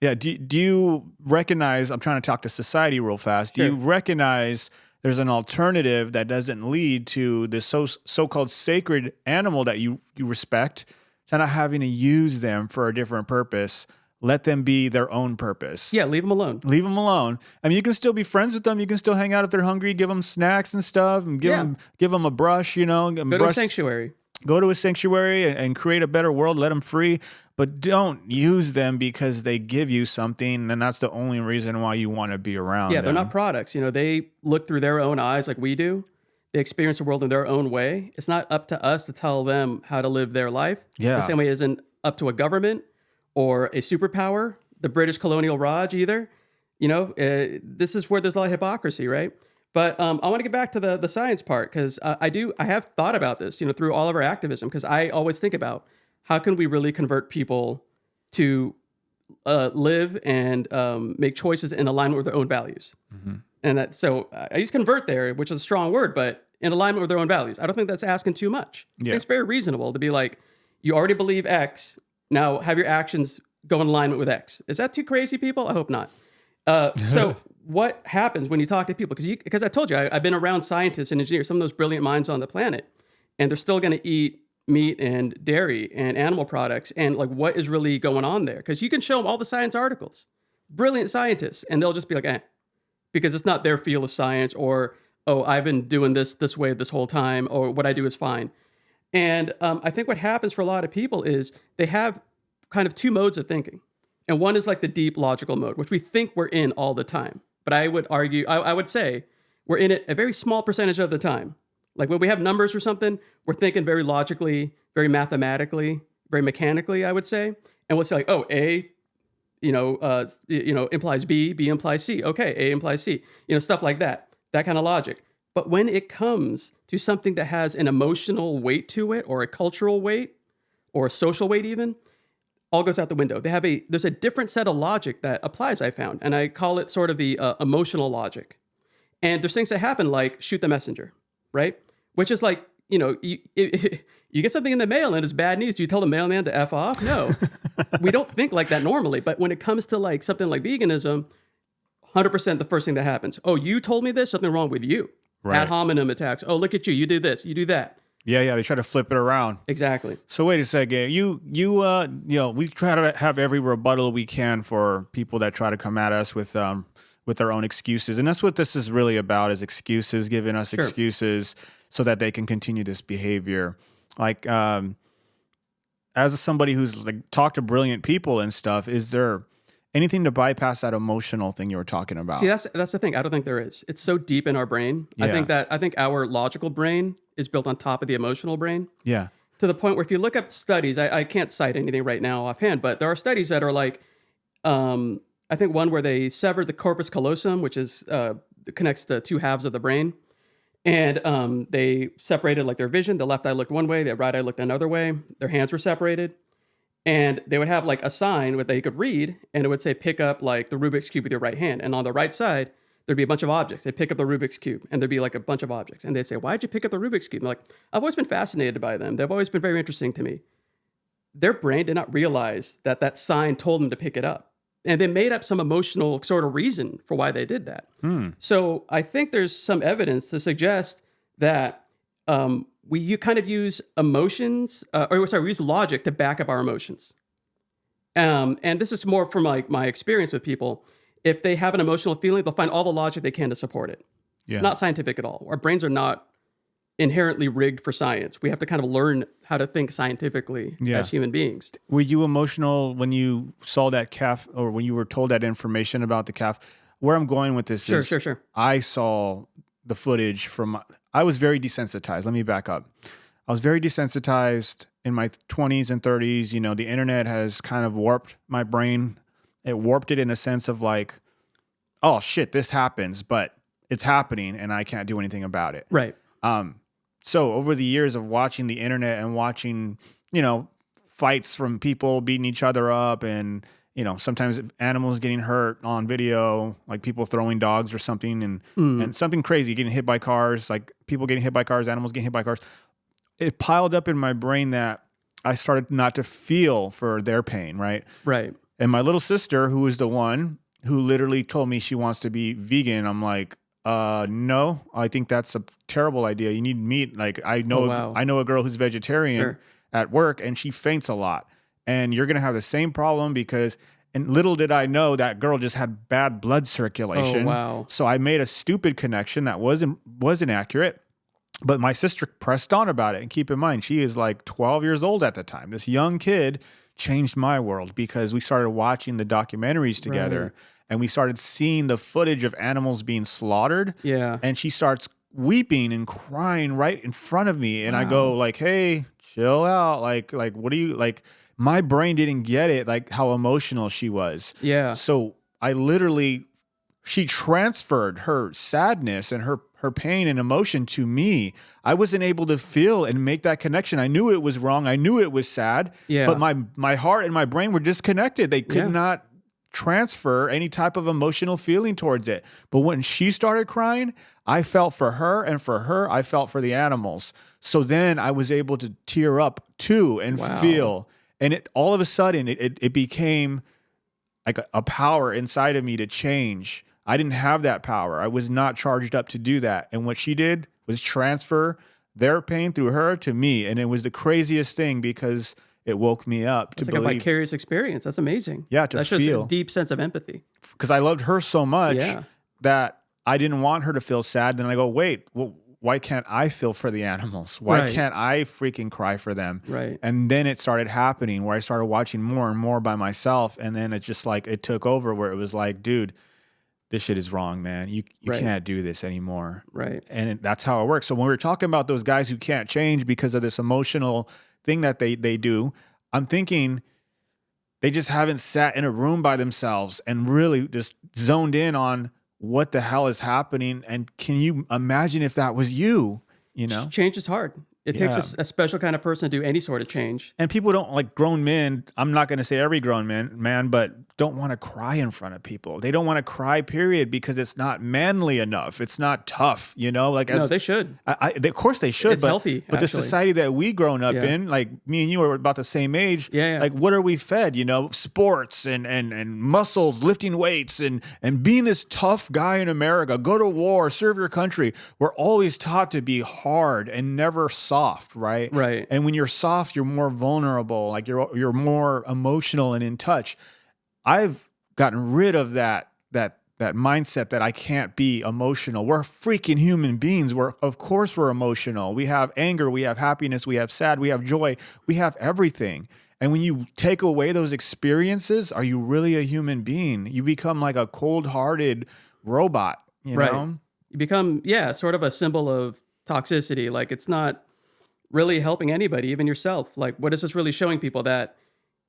S1: Yeah. Do you recognize, I'm trying to talk to society real fast. Do
S2: Sure.
S1: you recognize there's an alternative that doesn't lead to this so-called sacred animal that you respect, to not having to use them for a different purpose? Let them be their own purpose.
S2: Yeah. Leave them alone.
S1: Leave them alone. I mean, you can still be friends with them. You can still hang out if they're hungry, give them snacks and stuff, and give them a brush,
S2: Go to a sanctuary.
S1: Go to a sanctuary and create a better world. Let them free, but don't use them because they give you something, and that's the only reason why you want to be around
S2: Yeah,
S1: them.
S2: they're not products. They look through their own eyes like we do. They experience the world in their own way. It's not up to us to tell them how to live their life.
S1: Yeah.
S2: The same way it isn't up to a government or a superpower, the British colonial Raj either. This is where there's a lot of hypocrisy, right? But I want to get back to the science part, because I have thought about this, through all of our activism, because I always think about how can we really convert people to live and make choices in alignment with their own values. Mm-hmm. And so I use convert there, which is a strong word, but in alignment with their own values. I don't think that's asking too much.
S1: Yeah.
S2: It's very reasonable to be like, you already believe X, now have your actions go in alignment with X. Is that too crazy, people? I hope not. So what happens when you talk to people? Because I told you, I've been around scientists and engineers, some of those brilliant minds on the planet, and they're still going to eat meat and dairy and animal products. And like, what is really going on there? Because you can show them all the science articles, brilliant scientists, and they'll just be like, because it's not their field of science, or, oh, I've been doing this way this whole time, or what I do is fine. And I think what happens for a lot of people is they have kind of two modes of thinking. And one is like the deep logical mode, which we think we're in all the time. But I would argue, I would say we're in it a very small percentage of the time. Like when we have numbers or something, we're thinking very logically, very mathematically, very mechanically, I would say. And we'll say like, oh, A, implies B, B implies C. Okay, A implies C. Stuff like that. That kind of logic. But when it comes to something that has an emotional weight to it, or a cultural weight, or a social weight even, all goes out the window. There's a different set of logic that applies, I found, and I call it sort of the emotional logic. And there's things that happen like shoot the messenger, right? Which is like, you get something in the mail and it's bad news. Do you tell the mailman to F off? No. We don't think like that normally. But when it comes to like something like veganism, 100% the first thing that happens. Oh, you told me this? Something wrong with you.
S1: Right.
S2: Ad hominem attacks. Oh, look at you. You do this. You do that.
S1: Yeah, they try to flip it around.
S2: Exactly.
S1: So wait a second. We try to have every rebuttal we can for people that try to come at us with their own excuses, and that's what this is really about: is excuses, giving us excuses so that they can continue this behavior. Like, as somebody who's like talked to brilliant people and stuff, is there anything to bypass that emotional thing you were talking about?
S2: See, that's the thing. I don't think there is. It's so deep in our brain.
S1: Yeah.
S2: I think our logical brain is built on top of the emotional brain.
S1: Yeah.
S2: To the point where if you look up studies, I can't cite anything right now offhand, but there are studies that are like, I think one where they severed the corpus callosum, which is connects the two halves of the brain, and they separated like their vision. The left eye looked one way, the right eye looked another way. Their hands were separated, And they would have like a sign that you could read, and it would say, pick up like the Rubik's Cube with your right hand. And on the right side, there'd be a bunch of objects. They'd pick up the Rubik's Cube, and there'd be like a bunch of objects. And they'd say, why'd you pick up the Rubik's Cube? And they're like, I've always been fascinated by them. They've always been very interesting to me. Their brain did not realize that that sign told them to pick it up. And they made up some emotional sort of reason for why they did that. So I think there's some evidence to suggest that you kind of use emotions, we use logic to back up our emotions. And this is more from like my experience with people. If they have an emotional feeling, they'll find all the logic they can to support it. It's not scientific at all. Our brains are not inherently rigged for science. We have to kind of learn how to think scientifically as human beings.
S1: Were you emotional when you saw that calf, or when you were told that information about the calf? Where I'm going with this is,
S2: Sure.
S1: I saw the footage from, I was very desensitized. Let me back up. I was very desensitized in my 20s and 30s. You know, the internet has kind of warped my brain. It warped it in a sense of like, oh shit, this happens, but it's happening and I can't do anything about it.
S2: Right.
S1: So over the years of watching the internet and watching, you know, fights from people beating each other up, and, you know, sometimes animals getting hurt on video, like people throwing dogs or something, and something crazy, getting hit by cars, like people getting hit by cars, animals getting hit by cars. It piled up in my brain that I started not to feel for their pain, right?
S2: Right.
S1: And my little sister, who was the one who literally told me she wants to be vegan, I'm like, no, I think that's a terrible idea. You need meat. Like I know a girl who's vegetarian at work, and she faints a lot. And you're going to have the same problem because, and little did I know that girl just had bad blood circulation.
S2: Oh, wow.
S1: So I made a stupid connection that wasn't accurate. But my sister pressed on about it. And keep in mind, she is like 12 years old at the time. This young kid changed my world because we started watching the documentaries together.
S2: Right.
S1: And we started seeing the footage of animals being slaughtered.
S2: Yeah.
S1: And she starts weeping and crying right in front of me. And I go like, hey, chill out. Like, what do you, like, my brain didn't get it, like how emotional she was.
S2: Yeah.
S1: So I literally, she transferred her sadness and her pain and emotion to me. I wasn't able to feel and make that connection. I knew it was wrong. I knew it was sad.
S2: Yeah.
S1: But my heart and my brain were disconnected. They could not transfer any type of emotional feeling towards it. But when she started crying, I felt for her, and for her, I felt for the animals. So then I was able to tear up too and feel. And it all of a sudden, it became like a power inside of me to change. I didn't have that power. I was not charged up to do that. And what she did was transfer their pain through her to me. And it was the craziest thing because it woke me up to believe.
S2: It's like a vicarious experience. That's amazing.
S1: Yeah, to
S2: That's
S1: feel.
S2: just a deep sense of empathy.
S1: Because I loved her so much that I didn't want her to feel sad. Then I go, wait, well, why can't I feel for the animals? Why can't I freaking cry for them?
S2: Right.
S1: And then it started happening where I started watching more and more by myself. And then it just like, it took over where it was like, dude, this shit is wrong, man. You can't do this anymore.
S2: Right.
S1: And that's how it works. So when we're talking about those guys who can't change because of this emotional thing that they do, I'm thinking they just haven't sat in a room by themselves and really just zoned in on what the hell is happening. And can you imagine if that was you, you know?
S2: Change is hard. It takes a special kind of person to do any sort of change.
S1: And people don't, like grown men, I'm not going to say every grown man, but don't want to cry in front of people. They don't want to cry, period, because it's not manly enough. It's not tough, you know? Like,
S2: No, they should.
S1: Of course they should.
S2: It's healthy,
S1: But the
S2: actually.
S1: society that we grown up in, like me and you are about the same age.
S2: Yeah.
S1: Like, what are we fed? You know, sports and muscles, lifting weights, and being this tough guy in America. Go to war, serve your country. We're always taught to be hard and never soft, right?
S2: Right.
S1: And when you're soft, you're more vulnerable. Like you're more emotional and in touch. I've gotten rid of that mindset that I can't be emotional. We're freaking human beings. Of course we're emotional. We have anger, we have happiness, we have sad, we have joy, we have everything. And when you take away those experiences, are you really a human being? You become like a cold-hearted robot, you know?
S2: You become, sort of a symbol of toxicity. Like it's not really helping anybody, even yourself. Like what is this really showing people? That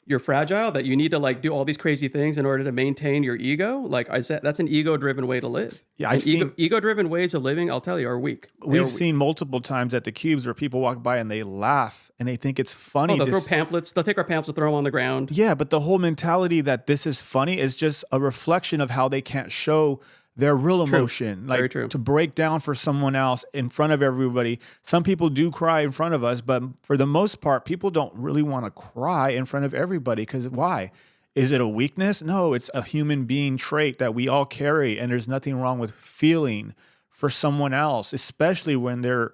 S2: you're fragile, that you need to like do all these crazy things in order to maintain your ego. Like I said, that's an ego-driven way to live.
S1: Yeah,
S2: and ego-driven ways of living, I'll tell you, are weak.
S1: We've seen multiple times at the cubes where people walk by and they laugh and they think it's funny.
S2: Oh, they'll throw pamphlets. They'll take our pamphlets, throw them on the ground.
S1: Yeah, but the whole mentality that this is funny is just a reflection of how they can't show their real emotion. Like,
S2: very true.
S1: To break down for someone else in front of everybody. Some people do cry in front of us, but for the most part, people don't really want to cry in front of everybody. Because why? Is it a weakness? No, it's a human being trait that we all carry, and there's nothing wrong with feeling for someone else, especially when they're,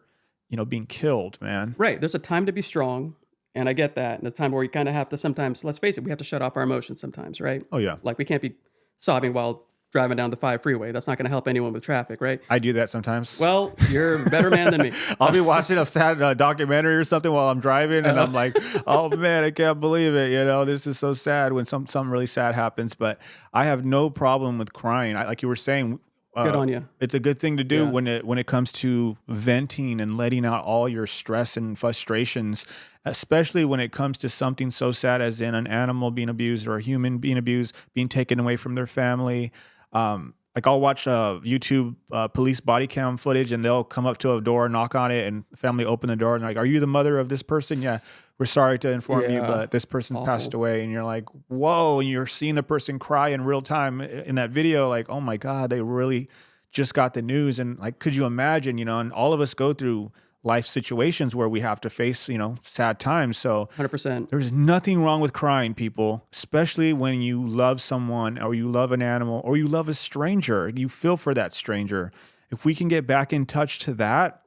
S1: being killed, man.
S2: Right. There's a time to be strong, and I get that. And it's a time where we kind of have to sometimes, let's face it, we have to shut off our emotions sometimes, right?
S1: Oh, yeah.
S2: Like we can't be sobbing while driving down the 5 freeway. That's not going to help anyone with traffic, right?
S1: I do that sometimes.
S2: Well, you're a better man than me.
S1: I'll be watching a sad documentary or something while I'm driving, and I'm like, oh man, I can't believe it. This is so sad when something really sad happens. But I have no problem with crying. Like you were saying,
S2: good on you.
S1: It's a good thing to do
S2: Yeah.
S1: when it comes to venting and letting out all your stress and frustrations, especially when it comes to something so sad as in an animal being abused or a human being abused, being taken away from their family. Like I'll watch YouTube police body cam footage, and they'll come up to a door, knock on it, and the family open the door and like, "Are you the mother of this person?" Yeah, we're sorry to inform you, but this person passed away. And you're like, whoa, and you're seeing the person cry in real time in that video, like, oh my God, they really just got the news. And like, could you imagine, and all of us go through life situations where we have to face, sad times. So
S2: 100%.
S1: there's nothing wrong with crying, people, especially when you love someone or you love an animal or you love a stranger. You feel for that stranger. If we can get back in touch to that,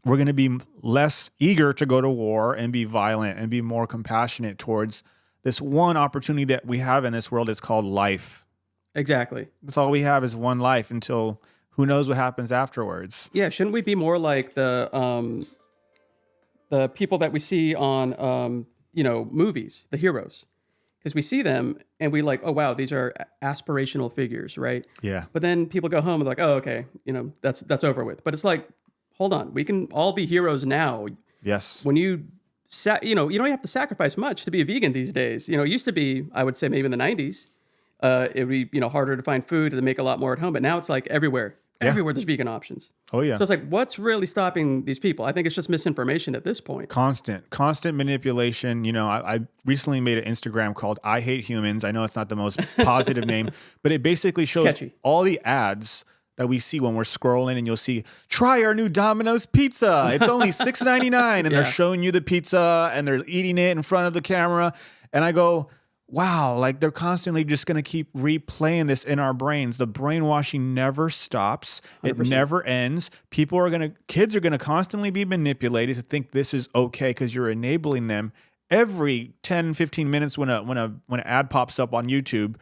S1: we're going to be less eager to go to war and be violent and be more compassionate towards this one opportunity that we have in this world. It's called life.
S2: Exactly.
S1: That's all we have is one life until who knows what happens afterwards.
S2: Yeah, shouldn't we be more like the people that we see on movies, the heroes? Because we see them and we like, oh wow, these are aspirational figures, right?
S1: Yeah.
S2: But then people go home and they're like, oh okay, that's over with. But it's like, hold on, we can all be heroes now.
S1: Yes.
S2: When you don't have to sacrifice much to be a vegan these days. It used to be, I would say maybe in the 90s, it would be harder to find food to make a lot more at home. But now it's like everywhere. Everywhere there's vegan options.
S1: Oh, yeah.
S2: So it's like, what's really stopping these people? I think it's just misinformation at this point.
S1: Constant manipulation. I recently made an Instagram called I Hate Humans. I know it's not the most positive name, but it basically shows
S2: Catchy.
S1: all the ads that we see when we're scrolling, and you'll see, try our new Domino's pizza. It's only $6.99. And they're showing you the pizza and they're eating it in front of the camera. And I go, wow, like they're constantly just going to keep replaying this in our brains. The brainwashing never stops.
S2: 100%.
S1: It never ends. Kids are going to constantly be manipulated to think this is okay because you're enabling them. Every 10, 15 minutes when an ad pops up on YouTube,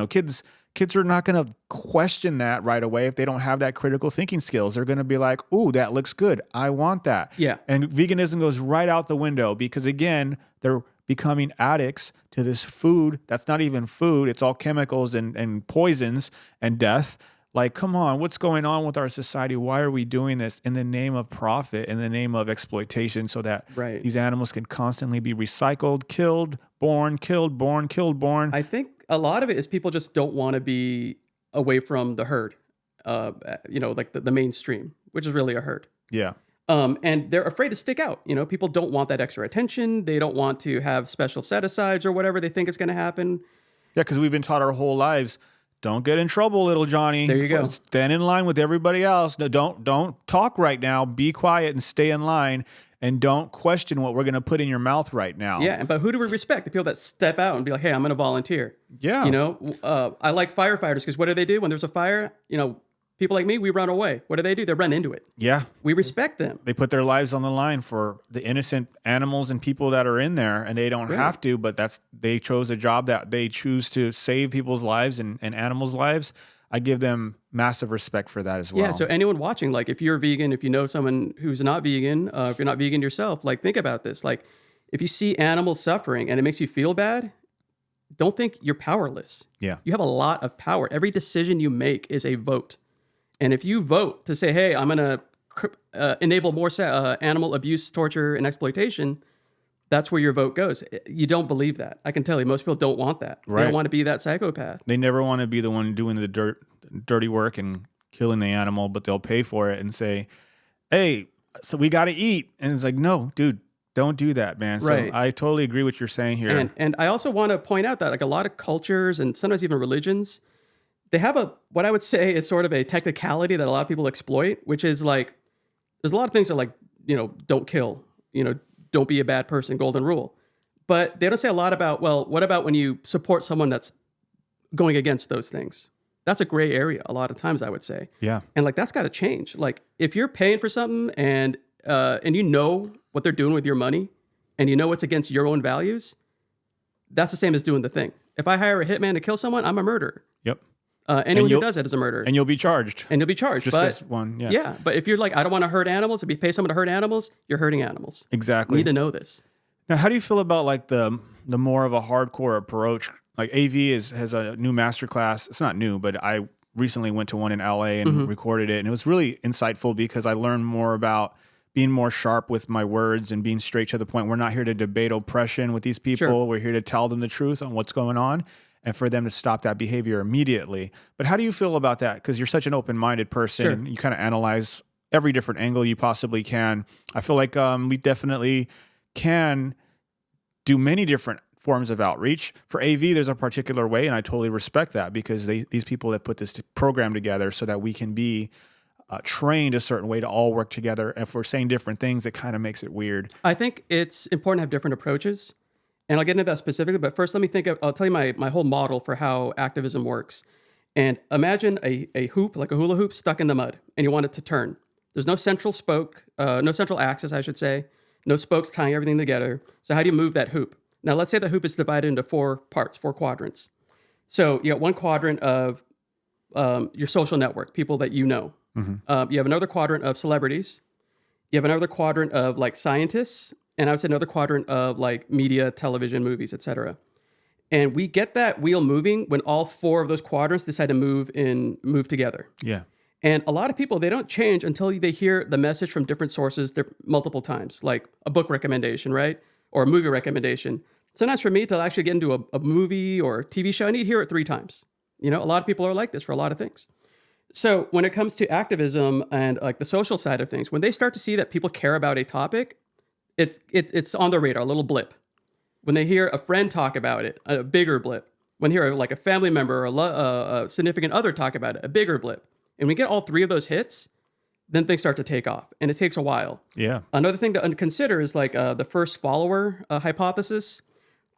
S1: kids are not going to question that right away if they don't have that critical thinking skills. They're going to be like, ooh, that looks good. I want that.
S2: Yeah.
S1: And veganism goes right out the window because, again, they're becoming addicts to this food that's not even food. It's all chemicals and poisons and death. Like, come on, what's going on with our society? Why are we doing this in the name of profit, in the name of exploitation, so that these animals can constantly be recycled, killed, born, killed, born, killed, born?
S2: I think a lot of it is people just don't want to be away from the herd, like the mainstream, which is really a herd.
S1: Yeah.
S2: And they're afraid to stick out. People don't want that extra attention. They don't want to have special set-asides or whatever they think is going to happen.
S1: Yeah, because we've been taught our whole lives, don't get in trouble, little Johnny.
S2: There you go.
S1: Stand in line with everybody else. No, don't talk right now. Be quiet and stay in line. And don't question what we're going to put in your mouth right now.
S2: Yeah, but who do we respect? The people that step out and be like, hey, I'm going to volunteer.
S1: Yeah.
S2: I like firefighters because what do when there's a fire? People like me, we run away. What do? They run into it.
S1: Yeah.
S2: We respect them.
S1: They put their lives on the line for the innocent animals and people that are in there, and they don't have to, but they chose a job that they choose to save people's lives and animals' lives. I give them massive respect for that as well.
S2: Yeah, so anyone watching, like if you're vegan, if you know someone who's not vegan, if you're not vegan yourself, like think about this. Like if you see animals suffering and it makes you feel bad, don't think you're powerless.
S1: Yeah.
S2: You have a lot of power. Every decision you make is a vote. And if you vote to say, hey, I'm going to enable more animal abuse, torture, and exploitation, that's where your vote goes. You don't believe that. I can tell you, most people don't want that. They
S1: Right.
S2: don't want to be that psychopath.
S1: They never want to be the one doing the dirty work and killing the animal, but they'll pay for it and say, hey, so we got to eat. And it's like, no, dude, don't do that, man. So
S2: Right.
S1: I totally agree with what you're saying here.
S2: And I also want to point out that like a lot of cultures and sometimes even religions, they have what I would say is sort of a technicality that a lot of people exploit, which is like, there's a lot of things that are like, don't kill, don't be a bad person, golden rule. But they don't say a lot about, well, what about when you support someone that's going against those things? That's a gray area a lot of times, I would say.
S1: Yeah.
S2: And like, that's got to change. Like if you're paying for something and you know what they're doing with your money and you know it's against your own values, that's the same as doing the thing. If I hire a hitman to kill someone, I'm a murderer.
S1: Yep.
S2: Anyone who does that is a murderer.
S1: And you'll be charged.
S2: And you'll be charged.
S1: Just
S2: but,
S1: as one. Yeah.
S2: Yeah. But if you're like, I don't want to hurt animals, if you pay someone to hurt animals, you're hurting animals.
S1: Exactly.
S2: You need to know this.
S1: Now, how do you feel about like the more of a hardcore approach? Like AV has a new masterclass. It's not new, but I recently went to one in LA and recorded it. And it was really insightful because I learned more about being more sharp with my words and being straight to the point. We're not here to debate oppression with these people.
S2: Sure.
S1: We're here to tell them the truth on what's going on and for them to stop that behavior immediately. But how do you feel about that? Because you're such an open-minded person.
S2: Sure.
S1: And you kind of analyze every different angle you possibly can. I feel like we definitely can do many different forms of outreach. For AV, there's a particular way, and I totally respect that because these people that put this program together so that we can be trained a certain way to all work together. If we're saying different things, it kind of makes it weird.
S2: I think it's important to have different approaches. And I'll get into that specifically. But first, let me I'll tell you my whole model for how activism works. And imagine a hoop, like a hula hoop, stuck in the mud, and you want it to turn. There's no central spoke, no central axis, I should say, no spokes tying everything together. So how do you move that hoop? Now, let's say the hoop is divided into 4 parts, 4 quadrants. So you got one quadrant of your social network, people that you know. You have another quadrant of celebrities. You have another quadrant of like scientists. And I would say another quadrant of like media, television, movies, etc. And we get that wheel moving when all 4 of those quadrants decide to move together.
S1: Yeah.
S2: And a lot of people, they don't change until they hear the message from different sources multiple times, like a book recommendation, right? Or a movie recommendation. Sometimes for me to actually get into a movie or TV show, I need to hear it 3 times. A lot of people are like this for a lot of things. So when it comes to activism and like the social side of things, when they start to see that people care about a topic, it's on their radar, a little blip. When they hear a friend talk about it, a bigger blip. When they hear like a family member or a significant other talk about it, a bigger blip. And we get all 3 of those hits, then things start to take off, and it takes a while.
S1: Yeah.
S2: Another thing to consider is like the first follower hypothesis,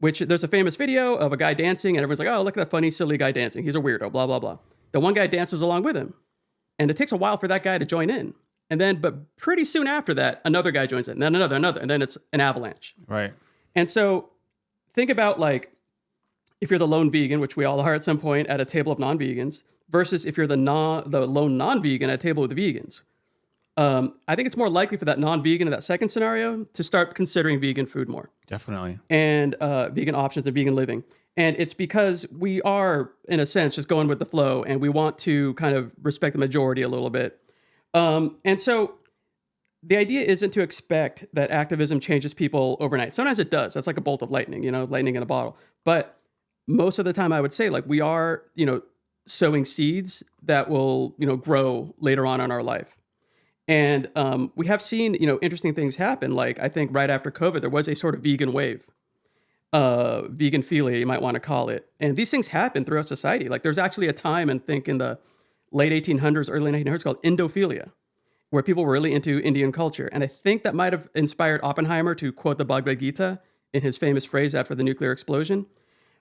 S2: which there's a famous video of a guy dancing, and everyone's like, oh, look at that funny, silly guy dancing. He's a weirdo, blah, blah, blah. The one guy dances along with him, and it takes a while for that guy to join in. And then, but pretty soon after that, another guy joins in, and then another, and then it's an avalanche.
S1: Right.
S2: And so think about like, if you're the lone vegan, which we all are at some point at a table of non-vegans, versus if you're the lone non-vegan at a table with the vegans. I think it's more likely for that non-vegan in that second scenario to start considering vegan food more.
S1: Definitely.
S2: And vegan options and vegan living. And it's because we are, in a sense, just going with the flow, and we want to kind of respect the majority a little bit. And so the idea isn't to expect that activism changes people overnight. Sometimes it does. That's like a bolt of lightning, lightning in a bottle. But most of the time, I would say, like, we are, sowing seeds that will, grow later on in our life. And we have seen, interesting things happen. Like, I think right after COVID, there was a sort of vegan wave, veganphilia, you might want to call it. And these things happen throughout society. Like, there's actually a time, I think, in the late 1800s, early 1900s, called Indophilia, where people were really into Indian culture. And I think that might have inspired Oppenheimer to quote the Bhagavad Gita in his famous phrase after the nuclear explosion.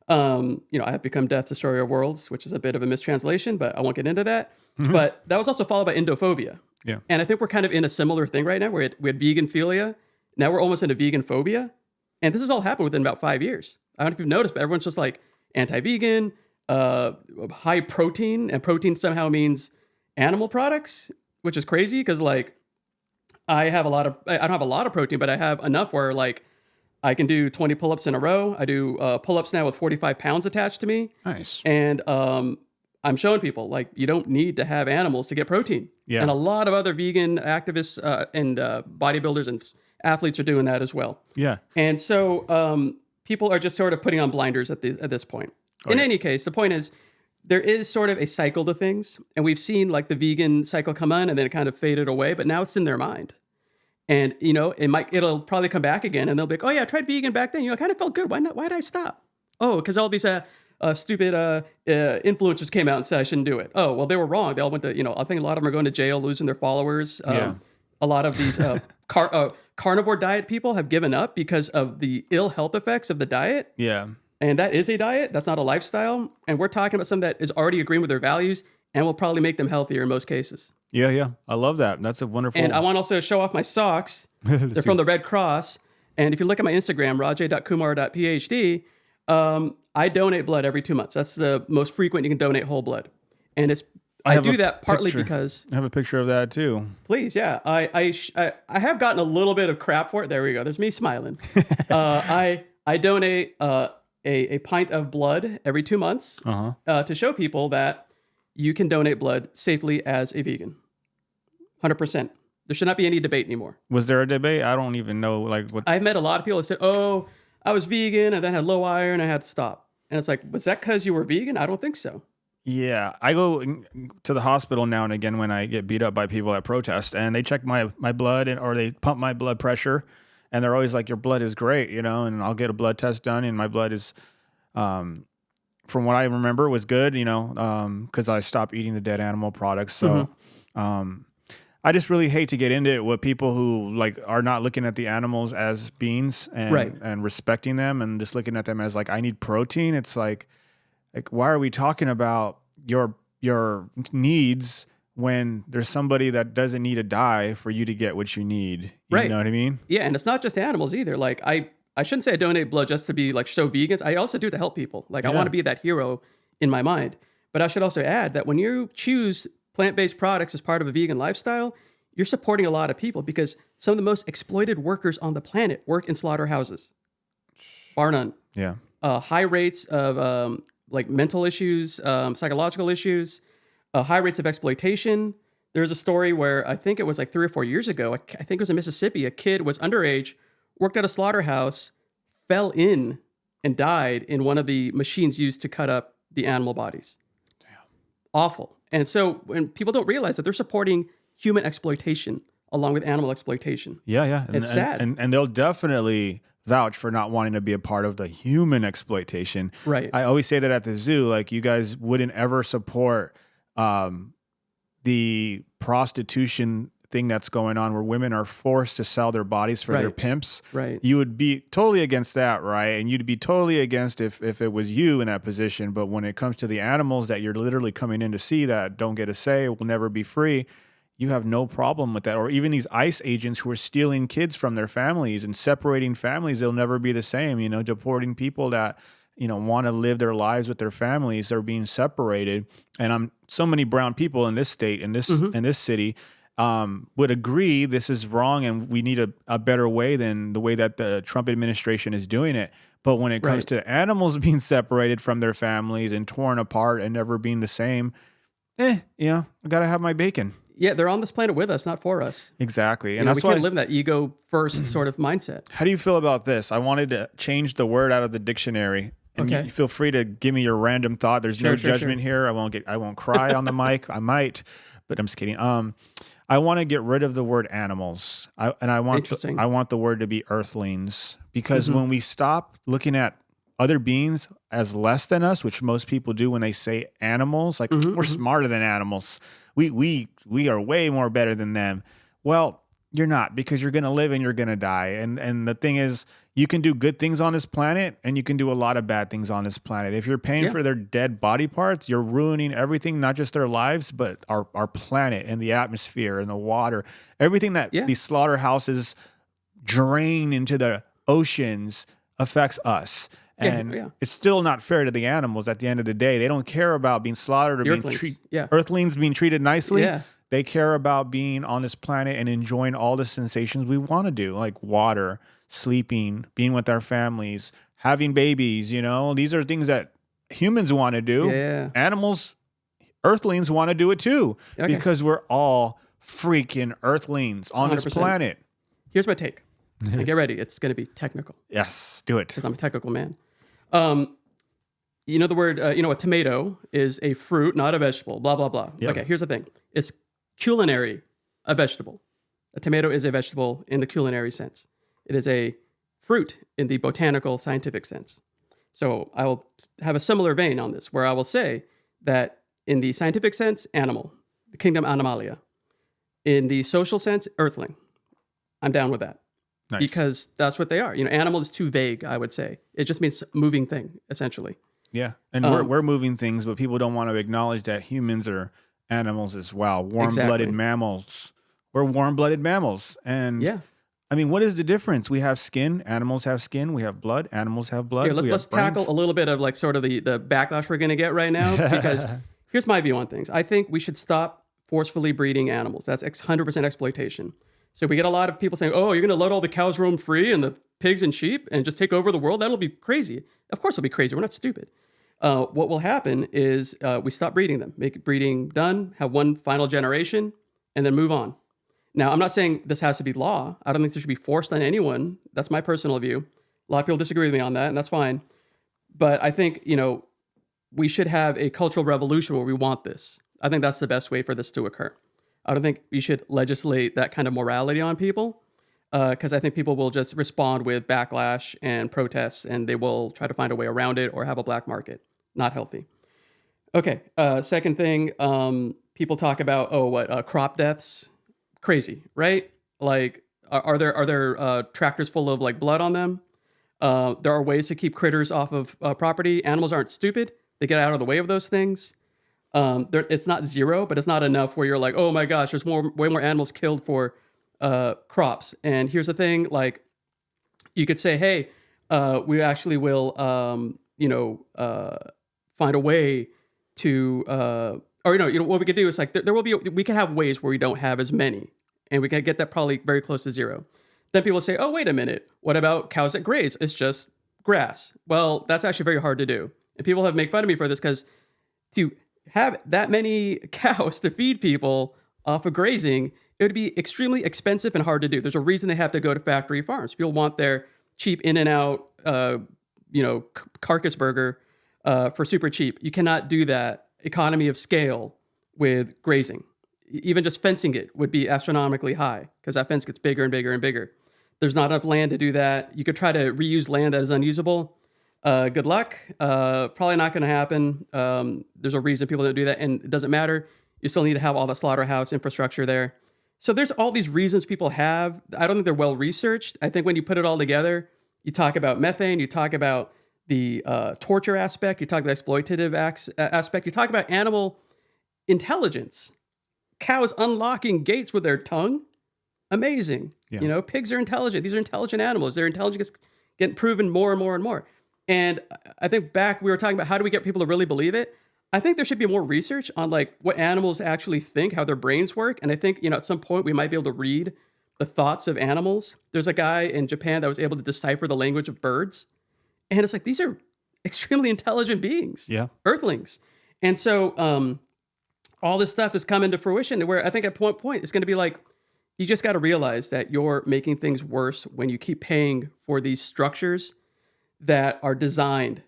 S2: I have become death, destroyer of worlds, which is a bit of a mistranslation, but I won't get into that. Mm-hmm. But that was also followed by Indophobia.
S1: Yeah.
S2: And I think we're kind of in a similar thing right now. We had veganphilia. Now we're almost into vegan phobia. And this has all happened within about 5 years. I don't know if you've noticed, but everyone's just like anti-vegan, high protein, and protein somehow means animal products, which is crazy because like I don't have a lot of protein, but I have enough where like I can do 20 pull-ups in a row. I do pull-ups now with 45 pounds attached to me.
S1: Nice.
S2: And I'm showing people like you don't need to have animals to get protein.
S1: Yeah.
S2: And a lot of other vegan activists and bodybuilders Athletes are doing that as well.
S1: Yeah.
S2: And so people are just sort of putting on blinders at this point. In any case, the point is there is sort of a cycle to things. And we've seen like the vegan cycle come on and then it kind of faded away, but now it's in their mind. And, you know, it'll probably come back again and they'll be like, oh yeah, I tried vegan back then. You know, I kind of felt good. Why not? Why did I stop? Oh, because all these stupid influencers came out and said I shouldn't do it. Oh, well, they were wrong. They all went to, you know, I think a lot of them are going to jail, losing their followers. A lot of these carnivore diet people have given up because of the ill health effects of the diet.
S1: Yeah.
S2: And that is a diet. That's not a lifestyle. And we're talking about something that is already agreeing with their values and will probably make them healthier in most cases.
S1: Yeah, yeah. I love that. That's a wonderful...
S2: And I want to also show off my socks. They're from the Red Cross. And if you look at my Instagram, rajay.kumar.phd, I donate blood every 2 months. That's the most frequent you can donate whole blood. And I do that partly because...
S1: I have a picture of that too.
S2: Please, yeah. I have gotten a little bit of crap for it. There we go. There's me smiling. I donate a pint of blood every 2 months to show people that you can donate blood safely as a vegan. 100%. There should not be any debate anymore.
S1: Was there a debate? I don't even know. Like, what?
S2: I've met a lot of people that said, oh, I was vegan and then had low iron and I had to stop. And it's like, was that because you were vegan? I don't think so.
S1: Yeah, I go to the hospital now and again when I get beat up by people at protest, and they check my blood or they pump my blood pressure, and they're always like, your blood is great, you know, and I'll get a blood test done, and my blood is, from what I remember, was good, you know, because I stopped eating the dead animal products. So I just really hate to get into it with people who like are not looking at the animals as beings and respecting them and just looking at them as like, I need protein. It's like why are we talking about your needs when there's somebody that doesn't need to die for you to get what you need? You know what I mean?
S2: Yeah, and it's not just animals either. Like I shouldn't say I donate blood just to be like show vegans. I also do it to help people. Like I want to be that hero in my mind. But I should also add that when you choose plant-based products as part of a vegan lifestyle, you're supporting a lot of people because some of the most exploited workers on the planet work in slaughterhouses. Bar none.
S1: Yeah.
S2: High rates of like mental issues, psychological issues, high rates of exploitation. There's a story where I think it was like 3 or 4 years ago. I think it was in Mississippi. A kid was underage, worked at a slaughterhouse, fell in and died in one of the machines used to cut up the animal bodies. Damn. Awful. And so when people don't realize that they're supporting human exploitation along with animal exploitation.
S1: Yeah, yeah.
S2: It's sad.
S1: And they'll definitely vouch for not wanting to be a part of the human exploitation.
S2: Right.
S1: I always say that at the zoo, like you guys wouldn't ever support the prostitution thing that's going on where women are forced to sell their bodies for their pimps.
S2: Right.
S1: You would be totally against that, right? And you'd be totally against if it was you in that position. But when it comes to the animals that you're literally coming in to see that don't get a say, will never be free, you have no problem with that. Or even these ICE agents who are stealing kids from their families and separating families, they'll never be the same, you know, deporting people that, you know, want to live their lives with their families. They're being separated. And so many brown people in this state, in this city, would agree this is wrong and we need a better way than the way that the Trump administration is doing it. But when it comes to animals being separated from their families and torn apart and never being the same, you know, I got to have my bacon.
S2: Yeah, they're on this planet with us, not for us.
S1: Exactly.
S2: And that's we can't live in that ego first sort of mindset.
S1: How do you feel about this? I wanted to change the word out of the dictionary. And you feel free to give me your random thought. There's no judgment here. I won't cry on the mic. I might, but I'm just kidding. I want to get rid of the word animals. I want the word to be earthlings, because when we stop looking at other beings as less than us, which most people do when they say animals, like we're smarter than animals. We are way more better than them. Well, you're not, because you're going to live and you're going to die. And the thing is, you can do good things on this planet and you can do a lot of bad things on this planet. If you're paying for their dead body parts, you're ruining everything, not just their lives, but our planet and the atmosphere and the water. Everything that these slaughterhouses drain into the oceans affects us. And it's still not fair to the animals at the end of the day. They don't care about being slaughtered or earthlings being treated nicely. Yeah. They care about being on this planet and enjoying all the sensations we want to do, like water, sleeping, being with our families, having babies, you know. These are things that humans want to do.
S2: Yeah.
S1: Animals, earthlings want to do it too, because we're all freaking earthlings on 100%. This planet.
S2: Here's my take. And get ready, it's going to be technical
S1: Yes, do it.
S2: because I'm a technical man. You know the word, a tomato is a fruit, not a vegetable, blah, blah, blah.
S1: Yep.
S2: Okay, here's the thing. It's culinary, a vegetable. A tomato is a vegetable in the culinary sense. It is a fruit in the botanical scientific sense. So I will have a similar vein on this, where I will say that in the scientific sense, animal, the kingdom Animalia. In the social sense, earthling. I'm down with that.
S1: Nice.
S2: Because that's what they are. Animal is too vague, I would say. It just means moving thing, essentially.
S1: Yeah, and we're moving things, but people don't want to acknowledge that humans are animals as well. Warm-blooded
S2: Exactly.
S1: mammals. We're warm-blooded mammals, and
S2: Yeah.
S1: I mean, what is the difference? We have skin. Animals have skin. We have blood. Animals have blood.
S2: Here, let's tackle a little bit of like sort of the backlash we're going to get right now, because here's my view on things. I think we should stop forcefully breeding animals. That's 100% exploitation. So we get a lot of people saying, oh, you're going to let all the cows roam free and the pigs and sheep and just take over the world? That'll be crazy. Of course it'll be crazy. We're not stupid. What will happen is we stop breeding them, make breeding done, have one final generation, and then move on. Now, I'm not saying this has to be law. I don't think this should be forced on anyone. That's my personal view. A lot of people disagree with me on that, and that's fine. But I think, we should have a cultural revolution where we want this. I think that's the best way for this to occur. I don't think we should legislate that kind of morality on people, because I think people will just respond with backlash and protests, and they will try to find a way around it or have a black market. Not healthy. Okay, second thing, people talk about, crop deaths. Crazy, right? Like, are there tractors full of like blood on them? There are ways to keep critters off of property. Animals aren't stupid. They get out of the way of those things. It's not zero, but it's not enough where you're like, oh my gosh, there's way more animals killed for crops. And here's the thing, like, you could say, hey, we actually will, find a way to, what we could do is like, we can have ways where we don't have as many, and we can get that probably very close to zero. Then people say, oh, wait a minute, what about cows that graze? It's just grass. Well, that's actually very hard to do. And people have made fun of me for this, because to have that many cows to feed people off of grazing, it would be extremely expensive and hard to do. There's a reason they have to go to factory farms. People want their cheap in and out, carcass burger for super cheap. You cannot do that economy of scale with grazing. Even just fencing it would be astronomically high, because that fence gets bigger and bigger and bigger. There's not enough land to do that. You could try to reuse land that is unusable. Good luck. Probably not going to happen. There's a reason people don't do that, and it doesn't matter. You still need to have all the slaughterhouse infrastructure there. So there's all these reasons people have. I don't think they're well researched. I think when you put it all together, you talk about methane, you talk about the torture aspect, you talk about the exploitative aspect, you talk about animal intelligence. Cows unlocking gates with their tongue. Amazing.
S1: Yeah.
S2: Pigs are intelligent. These are intelligent animals. Their intelligence is getting proven more and more and more. And I think back, we were talking about how do we get people to really believe it? I think there should be more research on like what animals actually think, how their brains work. And I think, at some point we might be able to read the thoughts of animals. There's a guy in Japan that was able to decipher the language of birds. And it's like, these are extremely intelligent beings.
S1: Yeah.
S2: Earthlings. And so all this stuff is coming to fruition, where I think at one point it's going to be like, you just got to realize that you're making things worse when you keep paying for these structures that are designed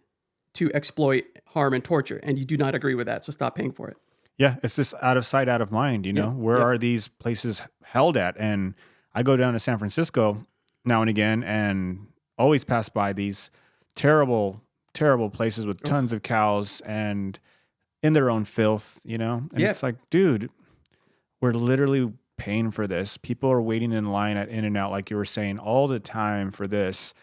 S2: to exploit, harm, and torture. And you do not agree with that. So stop paying for it.
S1: Yeah, it's just out of sight, out of mind, Where are these places held at? And I go down to San Francisco now and again and always pass by these terrible, terrible places with tons of cows and in their own filth, And it's like, dude, we're literally paying for this. People are waiting in line at In-N-Out, like you were saying, all the time for this.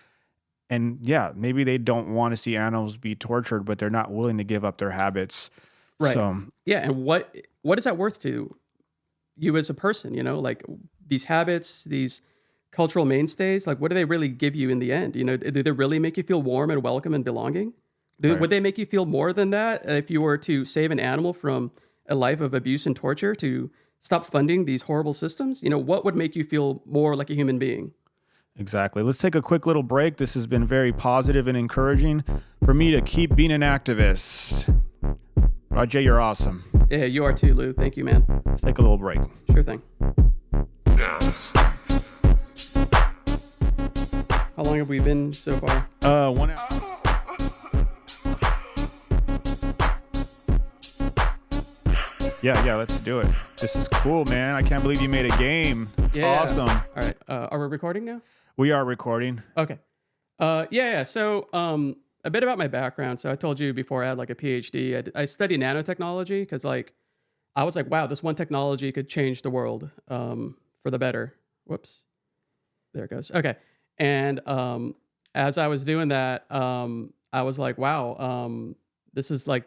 S1: And yeah, maybe they don't want to see animals be tortured, but they're not willing to give up their habits.
S2: Right.
S1: So,
S2: yeah. And what is that worth to you as a person? Like these habits, these cultural mainstays, like what do they really give you in the end? Do they really make you feel warm and welcome and belonging? Would they make you feel more than that if you were to save an animal from a life of abuse and torture, to stop funding these horrible systems? What would make you feel more like a human being?
S1: Exactly. Let's take a quick little break. This has been very positive and encouraging for me to keep being an activist. Rajay, you're awesome.
S2: Yeah, you are too, Lou. Thank you, man.
S1: Let's take a little break.
S2: Sure thing. How long have we been so far?
S1: 1 hour. Yeah, let's do it. This is cool, man. I can't believe you made a game. It's awesome.
S2: All right. Are we recording now?
S1: We are recording.
S2: Okay. Yeah. So, a bit about my background. So I told you before I had like a PhD. I studied nanotechnology because like I was like, wow, this one technology could change the world for the better. Whoops. There it goes. Okay. And as I was doing that, I was like, wow, this is like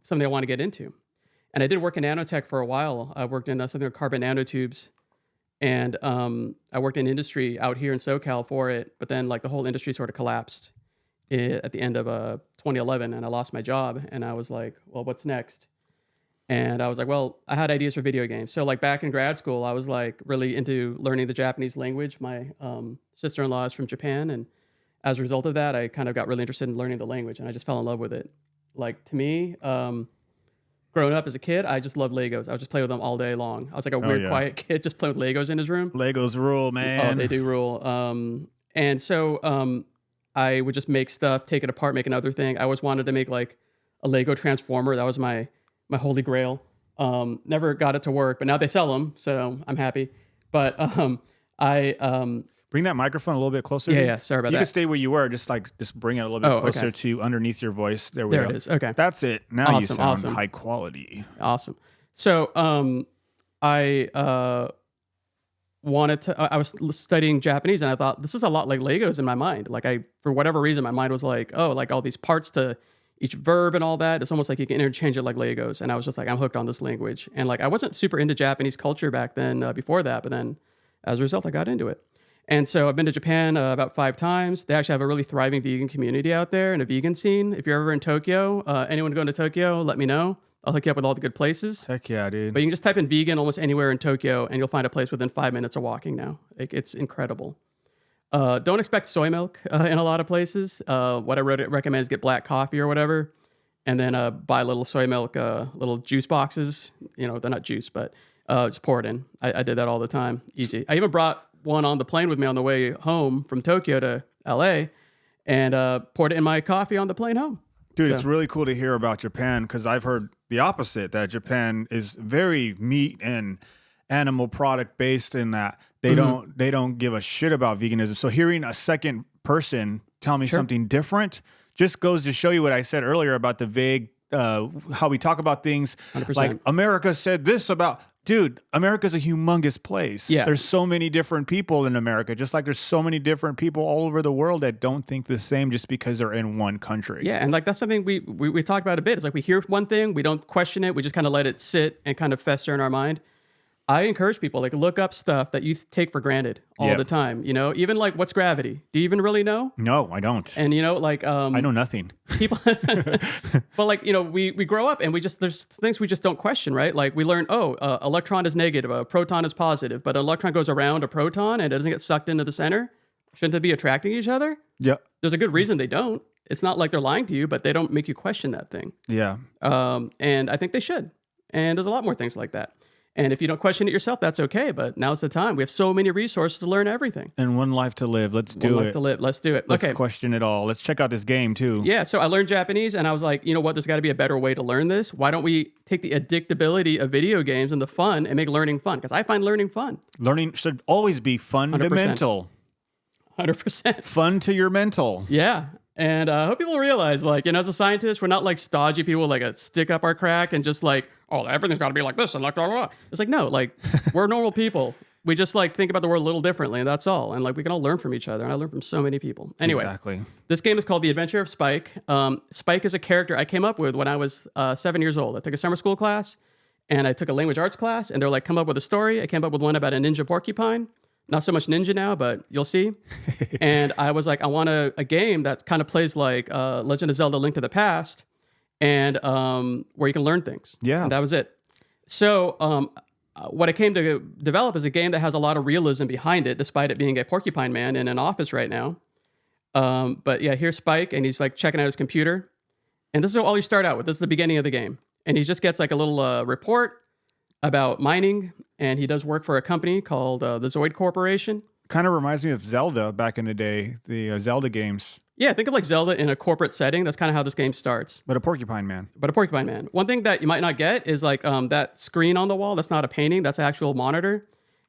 S2: something I want to get into. And I did work in nanotech for a while. I worked in something called carbon nanotubes. And I worked in industry out here in SoCal for it. But then like the whole industry sort of collapsed at the end of 2011. And I lost my job. And I was like, well, what's next? And I was like, well, I had ideas for video games. So like back in grad school, I was like really into learning the Japanese language. My sister-in-law is from Japan. And as a result of that, I kind of got really interested in learning the language. And I just fell in love with it. Like to me, growing up as a kid, I just loved Legos. I would just play with them all day long. I was like a weird, quiet kid just playing with Legos in his room.
S1: Legos rule, man.
S2: Oh, they do rule. And so I would just make stuff, take it apart, make another thing. I always wanted to make like a Lego Transformer. That was my holy grail. Never got it to work, but now they sell them, so I'm happy. But I
S1: Bring that microphone a little bit closer.
S2: Yeah. Sorry about that.
S1: You can stay where you were. Just bring it a little bit closer to underneath your voice. There we go.
S2: There it is. Okay.
S1: That's it. Now you
S2: Awesome,
S1: sound high quality.
S2: Awesome. So I wanted to. I was studying Japanese, and I thought this is a lot like Legos in my mind. Like for whatever reason, my mind was like, oh, like all these parts to each verb and all that. It's almost like you can interchange it like Legos. And I was just like, I'm hooked on this language. And like I wasn't super into Japanese culture back then. Before that, but then as a result, I got into it. And so I've been to Japan about 5 times. They actually have a really thriving vegan community out there and a vegan scene. If you're ever in Tokyo, anyone going to Tokyo, let me know. I'll hook you up with all the good places.
S1: Heck yeah, dude.
S2: But you can just type in vegan almost anywhere in Tokyo and you'll find a place within 5 minutes of walking now. It's incredible. Don't expect soy milk in a lot of places. What I recommend is get black coffee or whatever. And then buy little soy milk, little juice boxes. You know, they're not juice, but just pour it in. I did that all the time. Easy. I even brought one on the plane with me on the way home from Tokyo to LA and poured it in my coffee on the plane home.
S1: Dude, it's really cool to hear about Japan because I've heard the opposite, that Japan is very meat and animal product based in that they don't give a shit about veganism. So hearing a second person tell me something different just goes to show you what I said earlier about the vague how we talk about things.
S2: 100%.
S1: Like America said this about. Dude, America's a humongous place.
S2: Yeah.
S1: There's so many different people in America, just like there's so many different people all over the world that don't think the same just because they're in one country.
S2: Yeah, and like that's something we talk about a bit. It's like we hear one thing, we don't question it, we just kind of let it sit and kind of fester in our mind. I encourage people like look up stuff that you take for granted all the time. You know, even like what's gravity? Do you even really know?
S1: No, I don't.
S2: And you know, like
S1: I know nothing.
S2: People, but like you know, we grow up and there's things we just don't question, right? Like we learn, electron is negative, a proton is positive, but an electron goes around a proton and it doesn't get sucked into the center. Shouldn't they be attracting each other?
S1: Yeah.
S2: There's a good reason they don't. It's not like they're lying to you, but they don't make you question that thing.
S1: Yeah.
S2: And I think they should. And there's a lot more things like that. And if you don't question it yourself, that's okay. But now's the time. We have so many resources to learn everything.
S1: And one life to live. Let's do it.
S2: One life to live. Let's do it.
S1: Let's question it all. Let's check out this game too.
S2: Yeah. So I learned Japanese and I was like, you know what? There's got to be a better way to learn this. Why don't we take the addictability of video games and the fun and make learning fun? Because I find learning fun.
S1: Learning should always be fundamental.
S2: 100%.
S1: Fun to your mental.
S2: Yeah. And I hope people realize, like, you know, as a scientist, we're not like stodgy people with like a stick up our crack and just like, oh, everything's got to be like this and like blah, blah, blah. It's like, no, like we're normal people. We just like think about the world a little differently, and that's all. And like we can all learn from each other. And I learn from so many people. Anyway,
S1: exactly.
S2: This game is called The Adventure of Spike. Spike is a character I came up with when I was 7 years old. I took a summer school class and I took a language arts class, and they're like, come up with a story. I came up with one about a ninja porcupine. Not so much ninja now, but you'll see. And I was like, I want a game that kind of plays like Legend of Zelda: Link to the Past, and where you can learn things.
S1: Yeah.
S2: And that was it. So what I came to develop is a game that has a lot of realism behind it, despite it being a porcupine man in an office right now. But yeah, here's Spike, and he's like checking out his computer. And this is all you start out with. This is the beginning of the game. And he just gets like a little report about mining, and he does work for a company called the Zoid Corporation.
S1: Kind of reminds me of Zelda back in the day, the Zelda games,
S2: Yeah, think of like Zelda in a corporate setting. That's kind of how this game starts.
S1: but a porcupine man.
S2: But a porcupine man. One thing that you might not get is like that screen on the wall. That's not a painting. That's an actual monitor.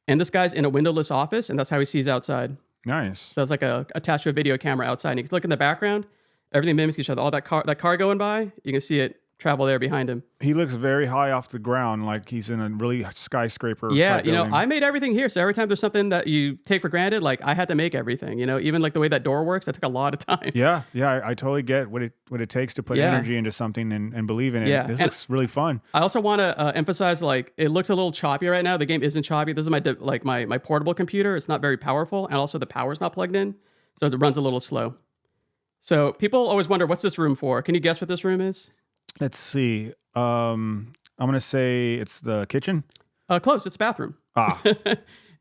S2: And this guy's in a windowless office, and that's how he sees outside.
S1: Nice.
S2: So it's like attached to a video camera outside. And you can look in the background. Everything mimics each other. All that car going by, you can see it travel there behind him.
S1: He looks very high off the ground, like he's in a really skyscraper.
S2: Yeah,
S1: type
S2: you know,
S1: building.
S2: I made everything here. So every time there's something that you take for granted, like I had to make everything. You know, even like the way that door works, that took a lot of time.
S1: Yeah, I totally get what it takes to put
S2: Yeah.
S1: energy into something and believe in it.
S2: Yeah,
S1: This
S2: and-
S1: looks really fun.
S2: I also want to emphasize, like, it looks a little choppy right now. The game isn't choppy. This is my portable computer. It's not very powerful, and also the power's not plugged in, so it runs a little slow. So people always wonder, what's this room for? Can you guess what this room is?
S1: Let's see. I'm gonna say it's the kitchen.
S2: Close. It's bathroom.
S1: Ah,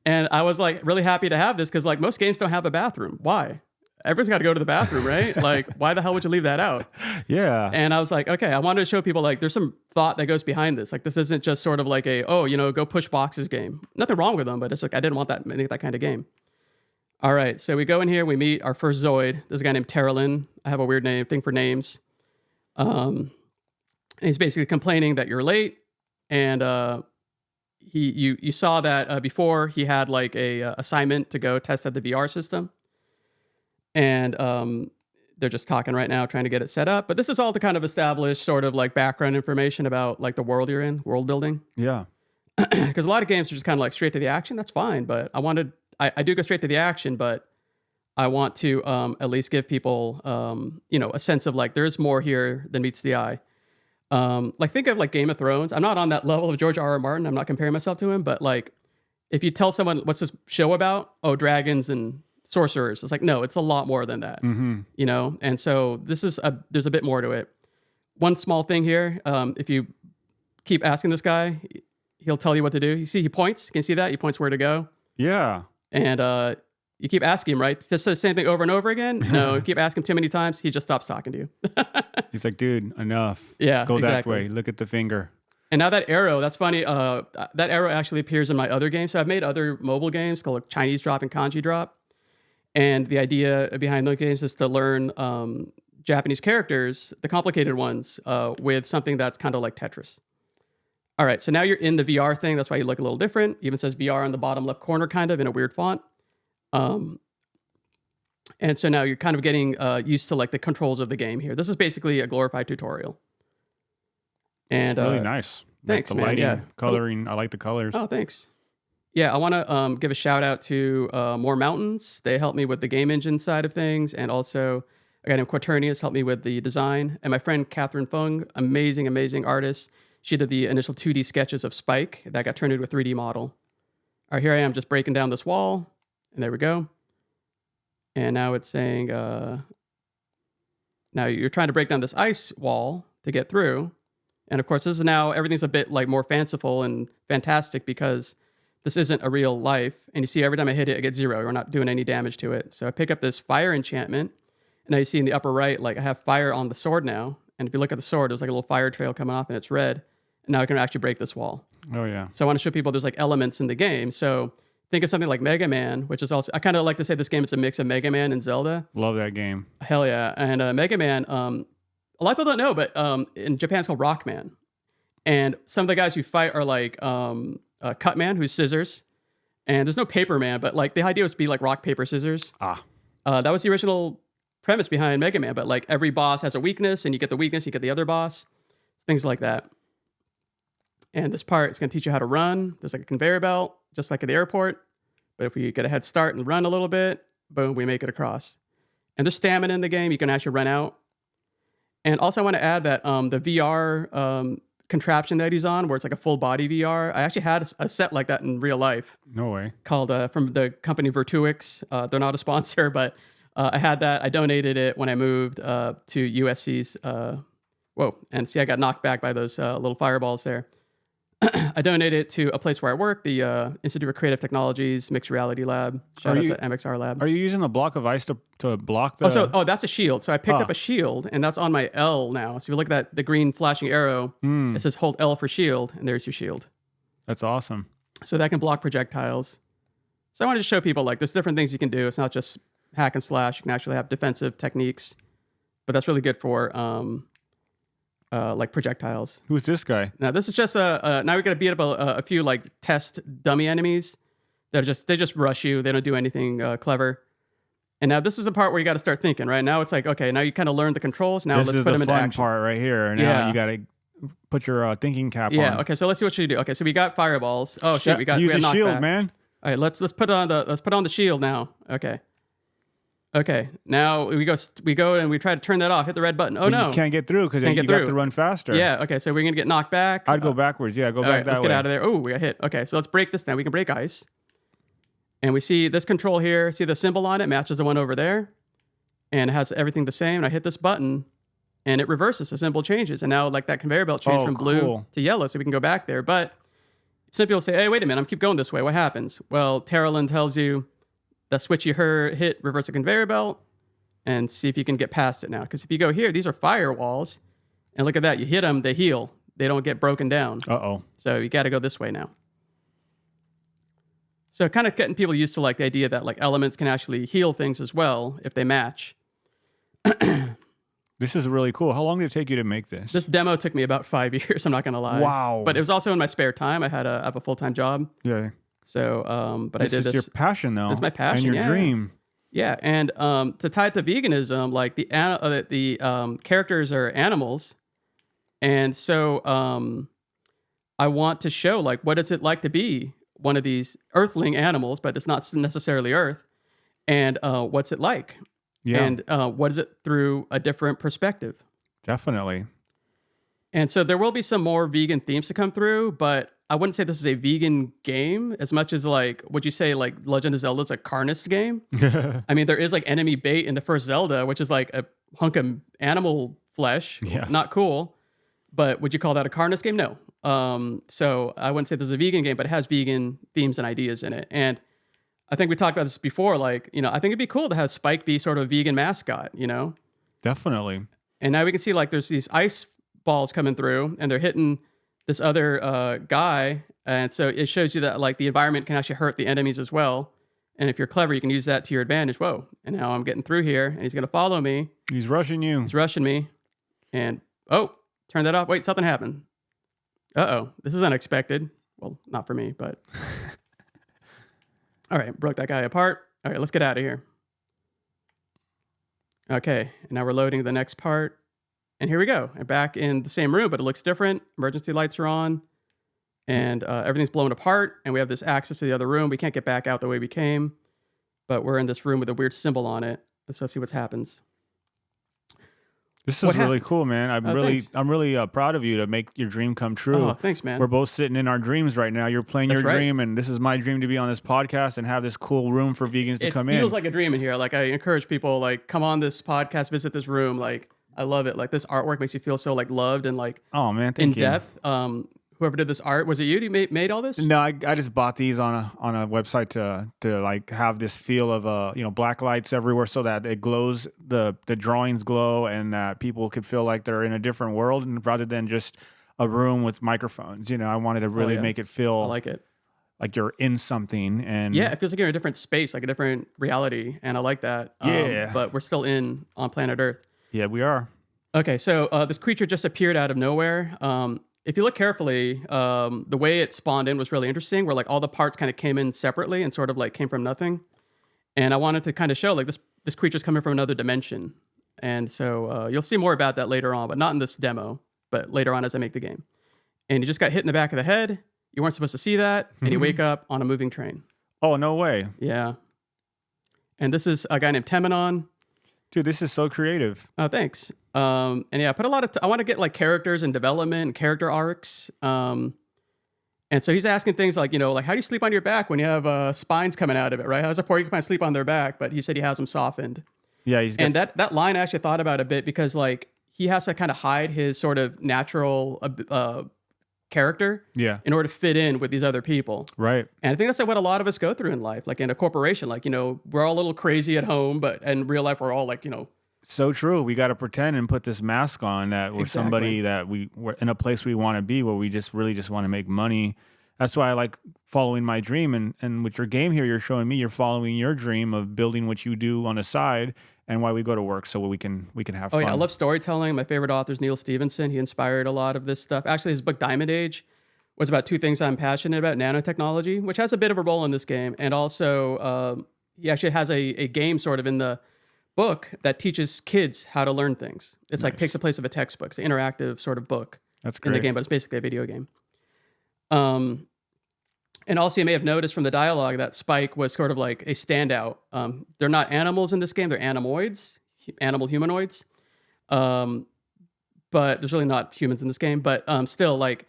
S2: And I was like really happy to have this because like most games don't have a bathroom. Why? Everyone's got to go to the bathroom, right? Like, why the hell would you leave that out?
S1: yeah.
S2: And I was like, okay, I wanted to show people like there's some thought that goes behind this. Like, this isn't just sort of like a, oh, you know, go push boxes game. Nothing wrong with them, but it's like I didn't want that kind of game. All right, so we go in here, we meet our first Zoid. This guy named Terralin. I have a weird thing for names. And he's basically complaining that you're late, and you saw that before he had like a assignment to go test out the VR system, and they're just talking right now, trying to get it set up. But this is all to kind of establish sort of like background information about like the world you're in, world building.
S1: Yeah.
S2: Because a lot of games are just kind of like straight to the action. That's fine, but I do go straight to the action, but I want to at least give people you know, a sense of like there's more here than meets the eye. Like think of like Game of Thrones. I'm not on that level of George R.R. Martin. I'm not comparing myself to him, but like if you tell someone what's this show about, oh, dragons and sorcerers, it's like no, it's a lot more than that.
S1: Mm-hmm.
S2: You know, and so there's a bit more to it. One small thing here, if you keep asking this guy, he'll tell you what to do. You see, he points. Can you see that? He points where to go.
S1: Yeah.
S2: And you keep asking him, right? Just say the same thing over and over again. No, you keep asking him too many times, he just stops talking to you.
S1: He's like, dude, enough.
S2: Yeah,
S1: Go that
S2: exactly.
S1: way. Look at the finger.
S2: And now that arrow, that's funny. That arrow actually appears in my other games. So I've made other mobile games called like Chinese Drop and Kanji Drop. And the idea behind those games is to learn Japanese characters, the complicated ones, with something that's kind of like Tetris. All right, so now you're in the VR thing. That's why you look a little different. Even says VR on the bottom left corner, kind of in a weird font. And so now you're kind of getting used to like the controls of the game here. This is basically a glorified tutorial. And
S1: It's really nice.
S2: thanks,
S1: like the
S2: man,
S1: lighting,
S2: yeah.
S1: coloring. I like the colors.
S2: Oh, thanks. Yeah, I want to give a shout out to More Mountains. They helped me with the game engine side of things, and also a guy named Quaternius helped me with the design. And my friend Catherine Fung, amazing, amazing artist. She did the initial 2D sketches of Spike that got turned into a 3D model. All right, here I am just breaking down this wall, and there we go. And now it's saying, now you're trying to break down this ice wall to get through. And of course, this is now, everything's a bit like more fanciful and fantastic because this isn't a real life. And you see every time I hit it, I get 0. We're not doing any damage to it. So I pick up this fire enchantment. And now you see in the upper right, like I have fire on the sword now. And if you look at the sword, there's like a little fire trail coming off and it's red. And now I can actually break this wall.
S1: Oh yeah.
S2: So I want to show people there's like elements in the game. So think of something like Mega Man, which is also, I kind of like to say this game is a mix of Mega Man and Zelda.
S1: Love that game.
S2: Hell yeah. And Mega Man, a lot of people don't know, but in Japan it's called Rockman. And some of the guys you fight are like Cutman, who's scissors. And there's no Paper Man, but like the idea was to be like rock, paper, scissors.
S1: Ah.
S2: That was the original premise behind Mega Man, but like every boss has a weakness and you get the weakness, you get the other boss, things like that. And this part is going to teach you how to run. There's like a conveyor belt, just like at the airport. But if we get a head start and run a little bit, boom, we make it across. And there's stamina in the game. You can actually run out. And also I want to add that the VR contraption that he's on, where it's like a full body VR, I actually had a set like that in real life.
S1: No way.
S2: Called from the company Virtuix. They're not a sponsor, but I had that. I donated it when I moved to USC's. Whoa. And see, I got knocked back by those little fireballs there. I donated it to a place where I work, the Institute of Creative Technologies Mixed Reality Lab. Shout out to MXR Lab.
S1: Are you using a block of ice to block the...
S2: Oh, that's a shield. So I picked up a shield, and that's on my L now. So if you look at the green flashing arrow, it says hold L for shield, and there's your shield.
S1: That's awesome.
S2: So that can block projectiles. So I wanted to show people like there's different things you can do. It's not just hack and slash. You can actually have defensive techniques, but that's really good for like projectiles.
S1: Who's this guy?
S2: Now this is just now we got to beat up a few like test dummy enemies that they just rush you. They don't do anything clever. And now this is the part where you got to start thinking. Right now it's like, okay, now you kind of learn the controls. Now let's put them into action.
S1: This is the fun part right here. Now you got to put your thinking cap on.
S2: Yeah. Okay. So let's see what you do. Okay. So we got fireballs. Oh shit. We
S1: use
S2: got
S1: a shield,
S2: knockback.
S1: man.
S2: All right. Let's put on the shield now. Okay. Okay. Now we go and we try to turn that off. Hit the red button. Oh
S1: But
S2: no.
S1: you can't get through because you have to run faster.
S2: Yeah. Okay. So we're gonna get knocked back.
S1: I'd go backwards. Yeah. Go back that way.
S2: Let's get out of there. Oh, we got hit. Okay. So let's break this now. We can break ice. And we see this control here. See the symbol on it matches the one over there, and it has everything the same. And I hit this button, and it reverses. The symbol changes, and now like that conveyor belt changed from blue to yellow, so we can go back there. But some people say, "Hey, wait a minute! I'm keep going this way. What happens?" Well, Terralyn tells you the switch you hit reverse the conveyor belt, and see if you can get past it now. Because if you go here, these are firewalls, and look at that. You hit them, they heal. They don't get broken down.
S1: Uh-oh.
S2: So you got to go this way now. So kind of getting people used to like the idea that like elements can actually heal things as well if they match.
S1: This is really cool. How long did it take you to make this?
S2: This demo took me about 5 years. I'm not going to lie.
S1: Wow.
S2: But it was also in my spare time. I have a full-time job.
S1: Yeah.
S2: So, but
S1: this
S2: I did this.
S1: This is your passion, though.
S2: It's my passion,
S1: and your dream.
S2: Yeah, and to tie it to veganism, like the characters are animals, and so I want to show like what is it like to be one of these earthling animals, but it's not necessarily Earth, and what's it like, and what is it through a different perspective.
S1: Definitely.
S2: And so there will be some more vegan themes to come through, but I wouldn't say this is a vegan game as much as like, would you say like Legend of Zelda is a carnist game? I mean, there is like enemy bait in the first Zelda, which is like a hunk of animal flesh.
S1: Yeah.
S2: Not cool. But would you call that a carnist game? No. So I wouldn't say this is a vegan game, but it has vegan themes and ideas in it. And I think we talked about this before. Like, I think it'd be cool to have Spike be sort of a vegan mascot,
S1: Definitely.
S2: And now we can see like there's these ice balls coming through and they're hitting this other guy. And so it shows you that like the environment can actually hurt the enemies as well. And if you're clever, you can use that to your advantage. Whoa. And now I'm getting through here and he's going to follow me.
S1: He's rushing you.
S2: He's rushing me. And, turn that off. Wait, something happened. Uh-oh. This is unexpected. Well, not for me, but. All right. Broke that guy apart. All right. Let's get out of here. Okay. And now we're loading the next part. And here we go. I'm back in the same room, but it looks different. Emergency lights are on. And everything's blown apart. And we have this access to the other room. We can't get back out the way we came. But we're in this room with a weird symbol on it. Let's go see what happens.
S1: This is really cool, man. I'm really proud of you to make your dream come true.
S2: Oh, thanks, man.
S1: We're both sitting in our dreams right now. You're playing your dream, and this is my dream to be on this podcast and have this cool room for vegans to come in.
S2: It feels like a dream in here. Like I encourage people, like come on this podcast, visit this room. Like I love it. Like this artwork makes you feel so like loved and like
S1: thank you.
S2: depth. Whoever did this art, was it you? You made all this?
S1: No, I just bought these on a website to like have this feel of black lights everywhere so that it glows, the drawings glow, and that people could feel like they're in a different world, and rather than just a room with microphones. I wanted to really make it feel
S2: I like it.
S1: Like you're in something, and
S2: it feels like you're in a different space, like a different reality, and I like that. But we're still on planet Earth.
S1: Yeah, we are.
S2: Okay, so this creature just appeared out of nowhere. If you look carefully, the way it spawned in was really interesting, where like all the parts kind of came in separately and sort of like came from nothing. And I wanted to kind of show like this creature's coming from another dimension. And so you'll see more about that later on, but not in this demo, but later on as I make the game. And you just got hit in the back of the head. You weren't supposed to see that. And you wake up on a moving train.
S1: Oh, no way.
S2: Yeah. And this is a guy named Temenon.
S1: Dude, this is so creative.
S2: Oh, thanks. And yeah, I put a lot of, I want to get like characters and development and character arcs. And so he's asking things like, like how do you sleep on your back when you have spines coming out of it, right? How does a porcupine sleep on their back? But he said he has them softened.
S1: Yeah.
S2: And that line I actually thought about a bit because like he has to kind of hide his sort of natural character in order to fit in with these other people.
S1: Right.
S2: And I think that's what a lot of us go through in life. Like in a corporation, like, we're all a little crazy at home, but in real life, we're all like,
S1: So true. We got to pretend and put this mask on that we're somebody that we're in a place we want to be, where we just really just want to make money That's why I like following my dream. And with your game here, you're showing me you're following your dream of building what you do on the side, and why we go to work so we can have
S2: Oh yeah, I
S1: fun.
S2: love storytelling. My favorite author is Neil Stephenson. He inspired a lot of this stuff. Actually, his book Diamond Age was about two things I'm passionate about: nanotechnology, which has a bit of a role in this game, and also he actually has a game sort of in the book that teaches kids how to learn things. It's like takes
S1: Nice.
S2: the place of a textbook. It's an interactive sort of book
S1: That's
S2: in the
S1: great.
S2: game, but it's basically a video game. Um, and also, you may have noticed from the dialogue that Spike was sort of like a standout. They're not animals in this game; they're animoids, animal humanoids. Um, but there's really not humans in this game. But still, like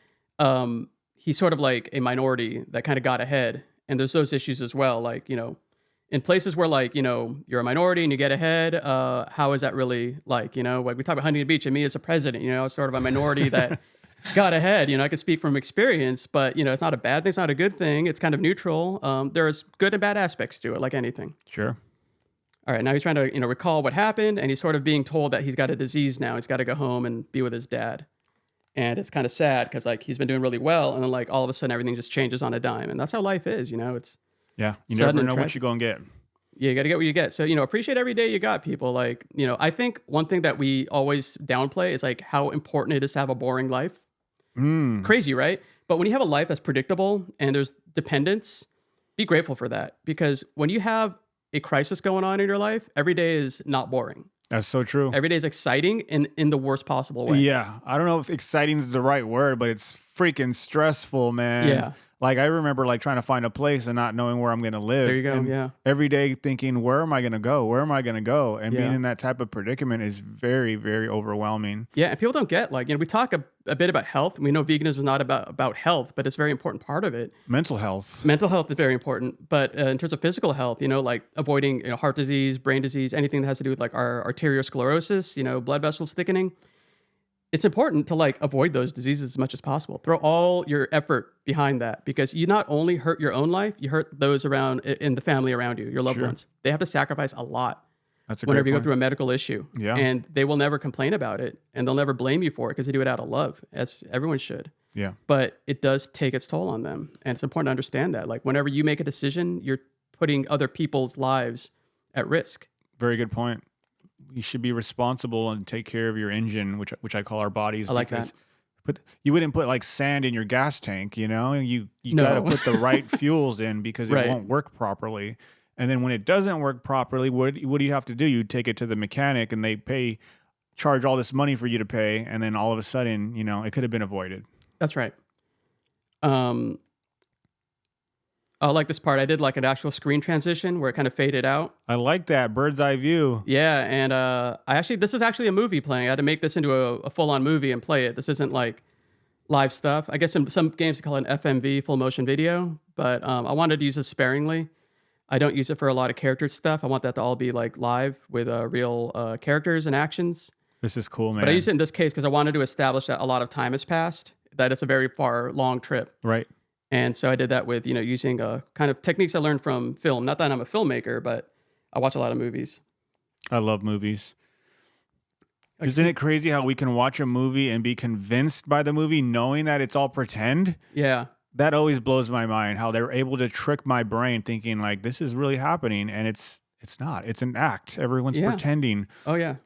S2: he's sort of like a minority that kind of got ahead, and there's those issues as well. Like in places where like you're a minority and you get ahead, how is that really like like we talk about Huntington Beach and me as a president, sort of a minority that got ahead. I can speak from experience, but it's not a bad thing, it's not a good thing. It's kind of neutral. There's good and bad aspects to it, like anything.
S1: Sure.
S2: All right, now he's trying to recall what happened, and he's sort of being told that he's got a disease now. He's got to go home and be with his dad, and it's kind of sad because like he's been doing really well, and then like all of a sudden everything just changes on a dime, and that's how life is. It's
S1: Yeah. You
S2: sudden
S1: never
S2: and
S1: know what
S2: tragic.
S1: you're gonna get.
S2: Yeah, you got to get what you get. So, appreciate every day you got, people. Like, I think one thing that we always downplay is like how important it is to have a boring life.
S1: Mm.
S2: Crazy, right? But when you have a life that's predictable and there's dependence, be grateful for that. Because when you have a crisis going on in your life, every day is not boring.
S1: That's so true.
S2: Every day is exciting in the worst possible way.
S1: Yeah. I don't know if exciting is the right word, but it's freaking stressful, man.
S2: Yeah.
S1: Like I remember like trying to find a place and not knowing where I'm gonna live.
S2: There you go,
S1: And
S2: yeah.
S1: every day thinking, where am I gonna go? Where am I gonna go? And being
S2: Yeah.
S1: in that type of predicament is very, very overwhelming.
S2: Yeah, and people don't get like, we talk a bit about health. We know veganism is not about health, but it's a very important part of it.
S1: Mental health.
S2: Mental health is very important, but in terms of physical health, like avoiding heart disease, brain disease, anything that has to do with like our arteriosclerosis, blood vessels thickening, it's important to like avoid those diseases as much as possible. Throw all your effort behind that because you not only hurt your own life, you hurt those around in the family around you, your loved
S1: Sure.
S2: ones. They have to sacrifice a lot
S1: That's a
S2: whenever
S1: great
S2: you go
S1: point.
S2: through a medical issue.
S1: Yeah.
S2: And they will never complain about it and they'll never blame you for it because they do it out of love, as everyone should.
S1: Yeah.
S2: But it does take its toll on them. And it's important to understand that. Like whenever you make a decision, you're putting other people's lives at risk.
S1: Very good point. You should be responsible and take care of your engine, which I call our bodies.
S2: I like
S1: because-
S2: that.
S1: But you wouldn't put like sand in your gas tank, You
S2: No.
S1: gotta put the right fuels in because it
S2: Right.
S1: won't work properly. And then when it doesn't work properly, what do you have to do? You take it to the mechanic and they charge all this money for you to pay, and then all of a sudden, it could have been avoided.
S2: That's right. I like this part. I did like an actual screen transition where it kind of faded out.
S1: I like that bird's eye view.
S2: Yeah, and this is actually a movie playing. I had to make this into a full-on movie and play it. This isn't like live stuff. I guess in some games they call it an FMV, full motion video, but I wanted to use this sparingly. I don't use it for a lot of character stuff. I want that to all be like live with real characters and actions.
S1: This is cool, man.
S2: But I used it in this case because I wanted to establish that a lot of time has passed, that it's a very long trip.
S1: Right.
S2: And so I did that with, using kind of techniques I learned from film. Not that I'm a filmmaker, but I watch a lot of movies.
S1: I love movies.
S2: Like,
S1: Isn't it crazy how we can watch a movie and be convinced by the movie knowing that it's all pretend?
S2: Yeah.
S1: That always blows my mind, how they're able to trick my brain thinking like this is really happening, and it's not. It's an act. Everyone's
S2: Yeah.
S1: pretending.
S2: Oh, yeah.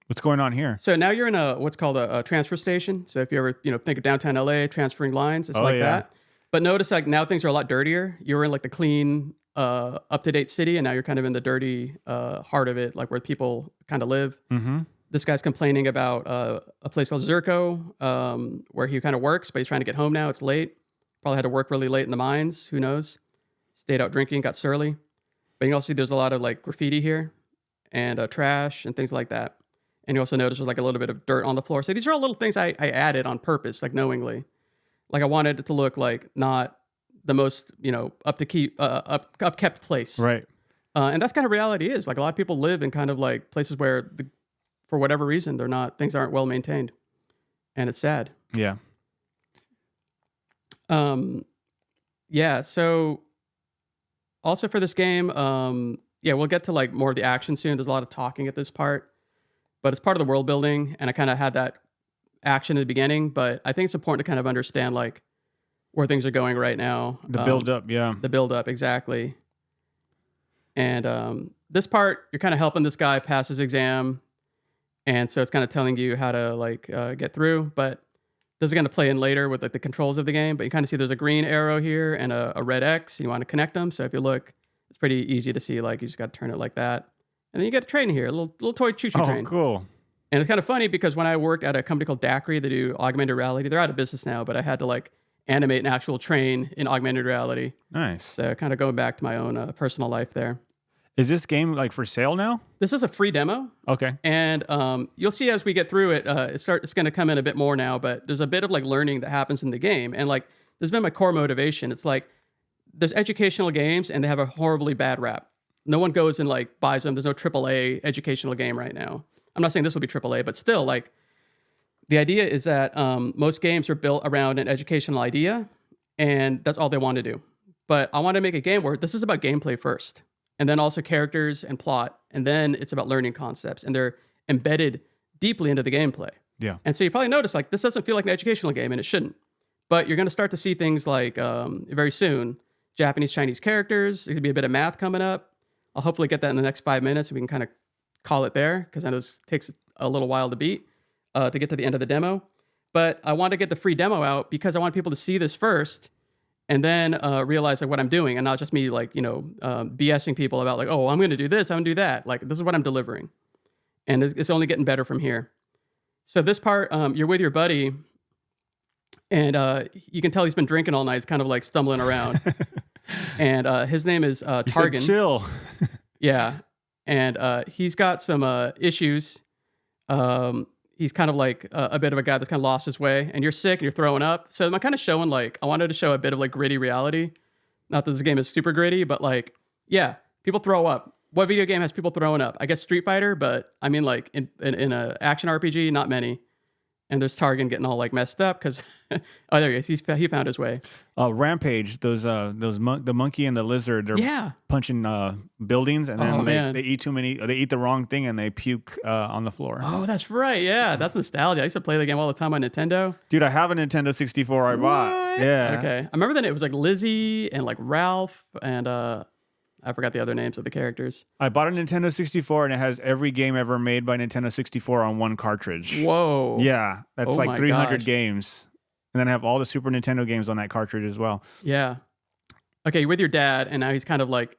S1: What's going on here?
S2: So now you're in what's called a transfer station. So if you ever, think of downtown LA, transferring lines, it's
S1: Oh,
S2: like
S1: yeah.
S2: that. But notice like now things are a lot dirtier. You were in like the clean, up-to-date city, and now you're kind of in the dirty heart of it, like where people kind of live.
S1: Mm-hmm.
S2: This guy's complaining about a place called Zerko, where he kind of works, but he's trying to get home now. It's late. Probably had to work really late in the mines. Who knows? Stayed out drinking, got surly. But you can also see there's a lot of like graffiti here and trash and things like that. And you also notice there's like a little bit of dirt on the floor. So these are all little things I added on purpose, like knowingly. Like I wanted it to look like not the most, upkept place.
S1: Right.
S2: And that's kind of reality is. Like a lot of people live in kind of like places where for whatever reason, things aren't well maintained. And it's sad.
S1: Yeah.
S2: Yeah. So also for this game, we'll get to like more of the action soon. There's a lot of talking at this part, but it's part of the world building. And I kind of had that action at the beginning, but I think it's important to kind of understand like where things are going right now.
S1: The build up, yeah.
S2: The build up, exactly. And this part, you're kind of helping this guy pass his exam, and so it's kind of telling you how to like get through. But this is going to play in later with like the controls of the game. But you kind of see there's a green arrow here and a red X. You want to connect them. So if you look, it's pretty easy to see. Like you just got to turn it like that, and then you get a train here, a little toy choo-choo train.
S1: Oh, cool.
S2: And it's kind of funny because when I worked at a company called Dacry, they do augmented reality. They're out of business now, but I had to like animate an actual train in augmented reality.
S1: Nice.
S2: So kind of going back to my own personal life there.
S1: Is this game like for sale now?
S2: This is a free demo.
S1: Okay.
S2: And you'll see as we get through it, it's going to come in a bit more now, but there's a bit of like learning that happens in the game. And like, there's been my core motivation. It's like, there's educational games and they have a horribly bad rap. No one goes and like buys them. There's no AAA educational game right now. I'm not saying this will be AAA, but still like the idea is that most games are built around an educational idea and that's all they want to do. But I want to make a game where this is about gameplay first. And then also characters and plot. And then it's about learning concepts. And they're embedded deeply into the gameplay.
S1: Yeah.
S2: And so you probably notice, like, this doesn't feel like an educational game, and it shouldn't. But you're going to start to see things like, very soon, Japanese, Chinese characters. There's going to be a bit of math coming up. I'll hopefully get that in the next 5 minutes, and we can kind of call it there, because I know it takes a little while to beat, to get to the end of the demo. But I want to get the free demo out because I want people to see this first, and then realize like what I'm doing, and not just me like, BSing people about like, oh, I'm going to do this, I'm going to do that. Like, this is what I'm delivering. And it's only getting better from here. So this part, you're with your buddy, and you can tell he's been drinking all night. He's kind of like stumbling around. And his name is Targan.
S1: Said chill.
S2: Yeah. And he's got some issues. He's kind of like a bit of a guy that's kind of lost his way, and you're sick and you're throwing up. So I'm kind of showing like, I wanted to show a bit of like gritty reality. Not that this game is super gritty, but like, yeah, people throw up. What video game has people throwing up? I guess Street Fighter, but I mean like in a action RPG, not many. And there's Targan getting all like messed up because, oh, there he is. He found his way.
S1: Rampage, the monkey and the lizard, they're punching buildings, and then they eat too many. They eat the wrong thing and they puke on the floor.
S2: Oh, that's right. Yeah, that's nostalgia. I used to play the game all the time on Nintendo.
S1: Dude, I have a Nintendo 64 I bought. Yeah.
S2: Okay. I remember that it was like Lizzie and like Ralph and I forgot the other names of the characters.
S1: I bought a Nintendo 64 and it has every game ever made by Nintendo 64 on one cartridge.
S2: Whoa.
S1: Yeah, that's like 300
S2: gosh.
S1: games. And then I have all the Super Nintendo games on that cartridge as well.
S2: Yeah. Okay, you're with your dad, and now he's kind of like,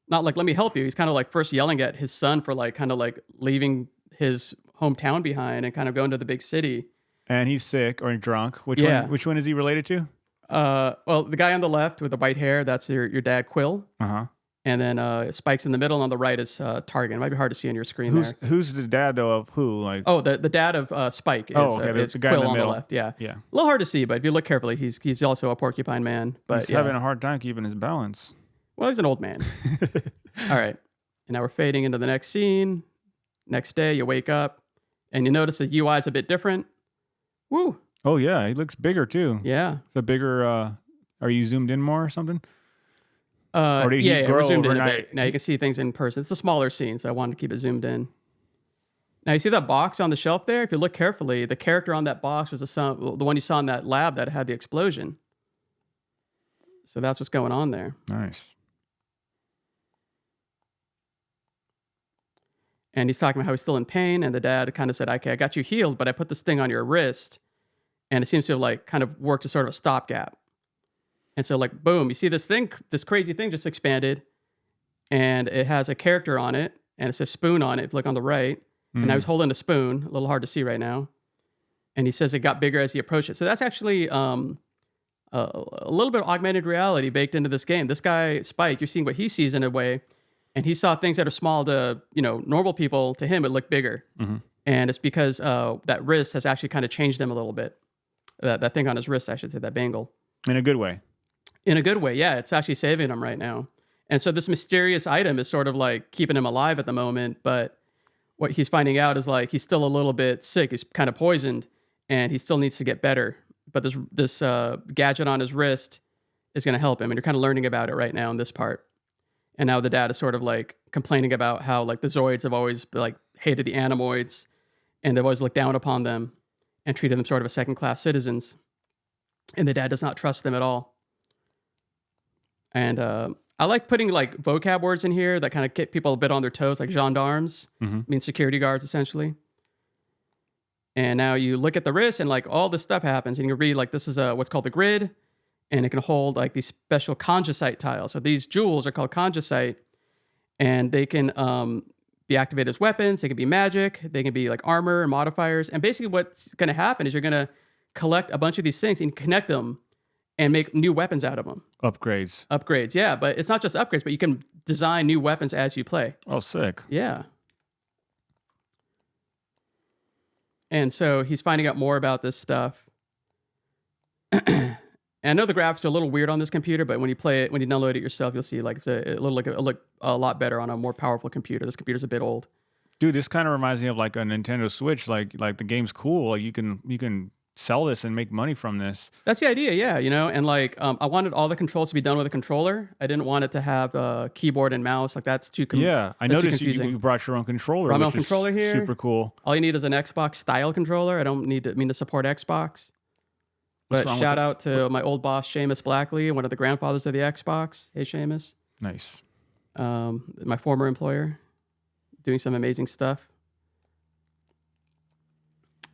S2: not like, let me help you. He's kind of like first yelling at his son for like kind of like leaving his hometown behind and kind of going to the big city.
S1: And he's sick or drunk. Which one is he related to?
S2: Well, the guy on the left with the white hair, that's your dad, Quill.
S1: Uh-huh.
S2: And then Spike's in the middle, and on the right is Targan. It might be hard to see on your screen there.
S1: Who's the dad, though, of who? Like,
S2: oh, the dad of Spike is,
S1: there's a guy
S2: Quill
S1: in the
S2: on
S1: middle.
S2: the left. Yeah.
S1: Yeah.
S2: A little hard to see, but if you look carefully, he's also a porcupine man. But
S1: he's having a hard time keeping his balance.
S2: Well, he's an old man. All right. And now we're fading into the next scene. Next day, you wake up, and you notice the UI is a bit different. Woo.
S1: Oh, yeah. He looks bigger, too.
S2: Yeah.
S1: It's a bigger... are you zoomed in more or something?
S2: Or did he grow zoomed
S1: overnight?
S2: in a bit. Now you can see things in person. It's a smaller scene, so I wanted to keep it zoomed in. Now you see that box on the shelf there? If you look carefully, the character on that box was the one you saw in that lab that had the explosion. So that's what's going on there.
S1: Nice.
S2: And he's talking about how he's still in pain, and the dad kind of said, okay, I got you healed, but I put this thing on your wrist, and it seems to have like kind of worked as sort of a stopgap. And so like, boom, you see this crazy thing just expanded, and it has a character on it, and it says spoon on it, if you look on the right. And I was holding a spoon, a little hard to see right now. And he says it got bigger as he approached it. So that's actually a little bit of augmented reality baked into this game. This guy, Spike, you're seeing what he sees in a way, and he saw things that are small to, normal people. To him, it looked bigger. Mm-hmm. And it's because that wrist has actually kind of changed him a little bit. That thing on his wrist, I should say, that bangle.
S1: In a good way.
S2: In a good way, yeah. It's actually saving him right now. And so this mysterious item is sort of like keeping him alive at the moment. But what he's finding out is like he's still a little bit sick. He's kind of poisoned, and he still needs to get better. But this gadget on his wrist is going to help him. And you're kind of learning about it right now in this part. And now the dad is sort of like complaining about how like the Zoids have always like hated the Animoids, and they've always looked down upon them and treated them sort of as second-class citizens. and the dad does not trust them at all. And I like putting like vocab words in here that kind of get people a bit on their toes, like gendarmes, means security guards essentially. And now you look at the wrist and like all this stuff happens and you read like this is what's called the grid, and it can hold like these special conjicite tiles. So these jewels are called conjicite, and they can be activated as weapons. They can be magic. They can be like armor and modifiers. And basically what's going to happen is you're going to collect a bunch of these things and connect them and make new weapons out of them. Upgrades, yeah. But it's not just upgrades, but you can design new weapons as you play.
S1: Oh, sick.
S2: Yeah. And so he's finding out more about this stuff. And I know the graphics are a little weird on this computer, but when you play it, when you download it yourself, you'll see like it'll look a lot better on a more powerful computer. This computer's a bit old.
S1: Dude, this kind of reminds me of like a Nintendo Switch. Like the game's cool. Like you can sell this and make money from this.
S2: That's the idea, yeah. And like I wanted all the controls to be done with a controller. I didn't want it to have a keyboard and mouse. Like that's too
S1: yeah. I noticed you brought your own controller.
S2: My own controller here.
S1: Super cool.
S2: All you need is an Xbox style controller. I don't mean to support Xbox. But shout out to my old boss, Seamus Blackley, one of the grandfathers of the Xbox. Hey, Seamus.
S1: Nice.
S2: My former employer, doing some amazing stuff.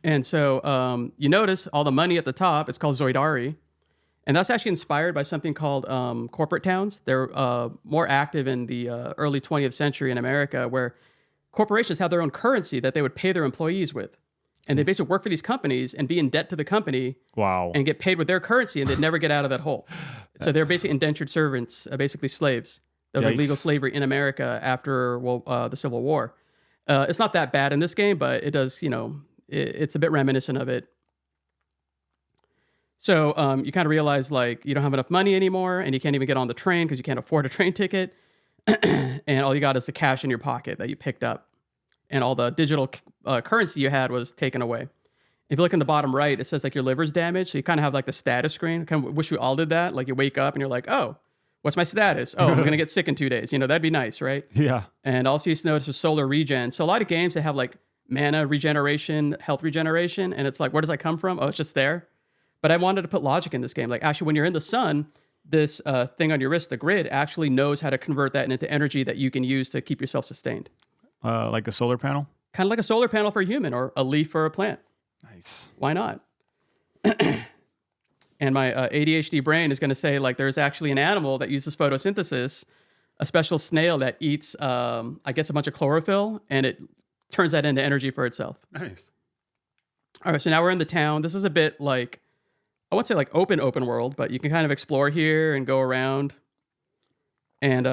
S2: And so you notice all the money at the top. It's called Zoidari. And that's actually inspired by something called corporate towns. They're more active in the early 20th century in America, where corporations have their own currency that they would pay their employees with. And they basically work for these companies and be in debt to the company.
S1: Wow.
S2: And get paid with their currency, and they'd never get out of that hole. So they're basically indentured servants, basically slaves. That was like legal slavery in America after the Civil War. It's not that bad in this game, but it does, it's a bit reminiscent of it. So you kind of realize like you don't have enough money anymore, and you can't even get on the train because you can't afford a train ticket. And all you got is the cash in your pocket that you picked up. And all the digital currency you had was taken away. If you look in the bottom right, it says like your liver's damaged. So you kind of have like the status screen. Kind of wish we all did that. Like you wake up and you're like, oh, what's my status? Oh, I'm going to get sick in 2 days. That'd be nice, right?
S1: Yeah.
S2: And also you notice there's solar regen. So a lot of games, they have like mana regeneration, health regeneration. And it's like, where does that come from? Oh, it's just there. But I wanted to put logic in this game. Like actually, when you're in the sun, this thing on your wrist, the grid, actually knows how to convert that into energy that you can use to keep yourself sustained.
S1: Like a solar panel?
S2: Kind of like a solar panel for a human or a leaf for a plant.
S1: Nice.
S2: Why not? And my ADHD brain is going to say, like, there's actually an animal that uses photosynthesis, a special snail that eats, I guess, a bunch of chlorophyll, and it turns that into energy for itself.
S1: Nice.
S2: All right, so now we're in the town. This is a bit like, I won't say like open world, but you can kind of explore here and go around. And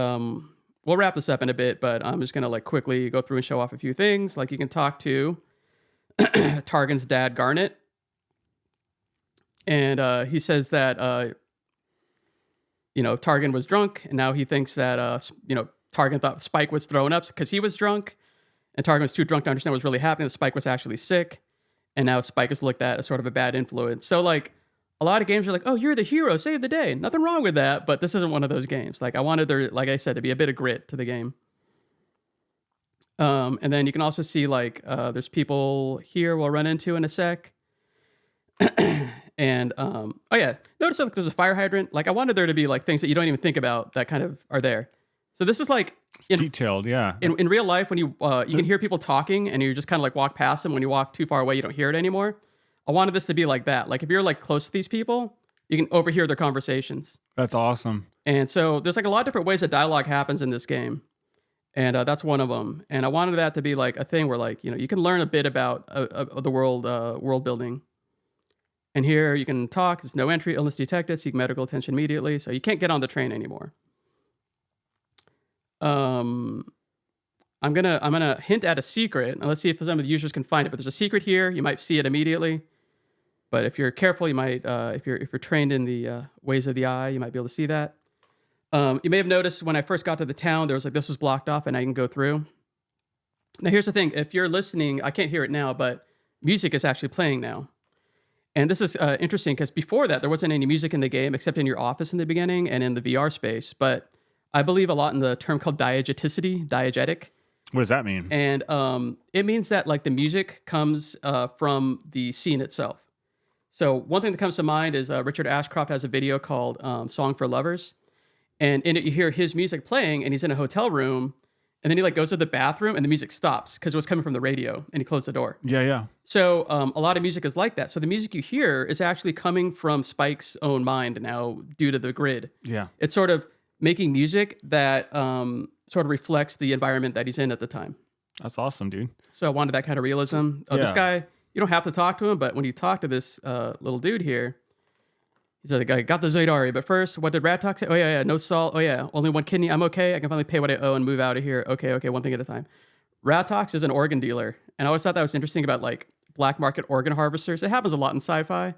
S2: we'll wrap this up in a bit, but I'm just going to like quickly go through and show off a few things. Like you can talk to Targan's dad, Garnet. And he says that, Targan was drunk, and now he thinks that, Targan thought Spike was throwing up because he was drunk, and Targan was too drunk to understand what was really happening. That Spike was actually sick, and now Spike is looked at as sort of a bad influence. So, like, a lot of games are like, oh, you're the hero, save the day. Nothing wrong with that, but this isn't one of those games. Like, I wanted there, like I said, to be a bit of grit to the game. And then you can also see, like, there's people here we'll run into in a sec. And, oh yeah, notice like there's a fire hydrant. Like, I wanted there to be, like, things that you don't even think about that kind of are there. So this is, like...
S1: detailed, yeah.
S2: In real life, when you can hear people talking and you just kind of, like, walk past them. When you walk too far away, you don't hear it anymore. I wanted this to be like that. Like if you're like close to these people, you can overhear their conversations.
S1: That's awesome.
S2: And so there's like a lot of different ways that dialogue happens in this game. And that's one of them. And I wanted that to be like a thing where like, you can learn a bit about the world building. And here you can talk. There's no entry, illness detected, seek medical attention immediately. So you can't get on the train anymore. I'm gonna hint at a secret, and let's see if some of the users can find it. But there's a secret here. You might see it immediately. But if you're careful, you might, if you're trained in the ways of the eye, you might be able to see that. You may have noticed when I first got to the town, there was like, this was blocked off and I can go through. Now, here's the thing. If you're listening, I can't hear it now, but music is actually playing now. And this is interesting because before that, there wasn't any music in the game except in your office in the beginning and in the VR space. But I believe a lot in the term called diegetic.
S1: What does that mean?
S2: And it means that like the music comes from the scene itself. So one thing that comes to mind is Richard Ashcroft has a video called "Song for Lovers," and in it you hear his music playing, and he's in a hotel room, and then he like goes to the bathroom, and the music stops because it was coming from the radio, and he closed the door.
S1: Yeah, yeah.
S2: So a lot of music is like that. So the music you hear is actually coming from Spike's own mind now, due to the grid.
S1: Yeah.
S2: It's sort of making music that sort of reflects the environment that he's in at the time.
S1: That's awesome, dude.
S2: So I wanted that kind of realism. Oh, this
S1: Yeah.
S2: guy, you don't have to talk to him, but when you talk to this little dude here, he's like, I got the Zoidari, but first, what did Rat Talk say? Oh, yeah, no salt. Oh, yeah, only one kidney. I'm okay. I can finally pay what I owe and move out of here. Okay, one thing at a time. Ratox is an organ dealer. And I always thought that was interesting about like black market organ harvesters. It happens a lot in sci-fi,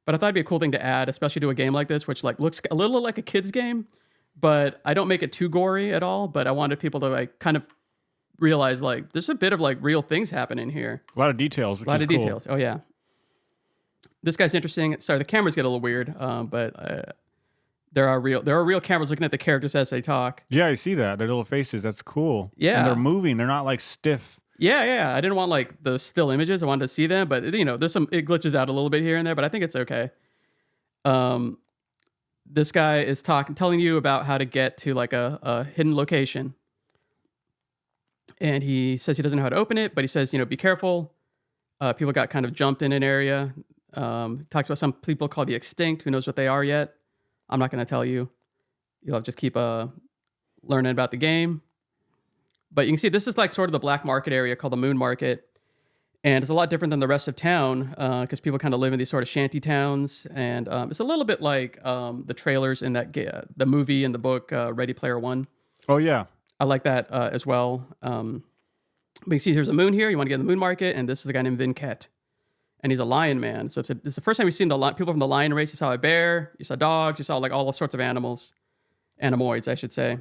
S2: but I thought it'd be a cool thing to add, especially to a game like this, which like looks a little like a kid's game, but I don't make it too gory at all. But I wanted people to like kind of realize like there's a bit of like real things happening here.
S1: A lot of details, which
S2: A lot
S1: is
S2: of
S1: cool.
S2: details. Oh yeah. This guy's interesting. Sorry, the cameras get a little weird, but there are real cameras looking at the characters as they talk.
S1: Yeah, I see that. Their little faces. That's cool.
S2: Yeah.
S1: And they're moving. They're not like stiff.
S2: Yeah. I didn't want like the still images. I wanted to see them, but you know, it glitches out a little bit here and there, but I think it's okay. This guy is telling you about how to get to like a hidden location. And he says he doesn't know how to open it, but he says, be careful. People got kind of jumped in an area. Talks about some people called the extinct. Who knows what they are yet? I'm not going to tell you. You'll have to just keep learning about the game. But you can see this is like sort of the black market area called the Moon Market. And it's a lot different than the rest of town because people kind of live in these sort of shanty towns. And it's a little bit like the trailers in that the movie and the book Ready Player One.
S1: Oh, yeah.
S2: I like that as well. But you see there's a moon here. You want to get in the Moon Market. And this is a guy named Vinket. And he's a lion man. So it's the first time we've seen people from the lion race. You saw a bear, you saw dogs, you saw like all sorts of animals, animoids, I should say.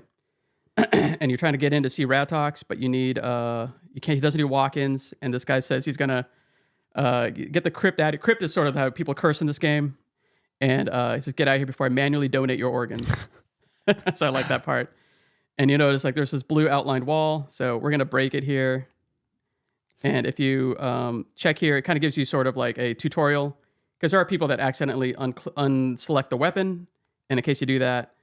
S2: And you're trying to get in to see Ratox, but you need, he doesn't do walk-ins. And this guy says he's going to get the crypt out. Crypt is sort of how people curse in this game. And he says, get out of here before I manually donate your organs. So I like that part. And you notice like there's this blue outlined wall. So we're going to break it here. And if you check here, it kind of gives you sort of like a tutorial because there are people that accidentally unselect the weapon. And in case you do that,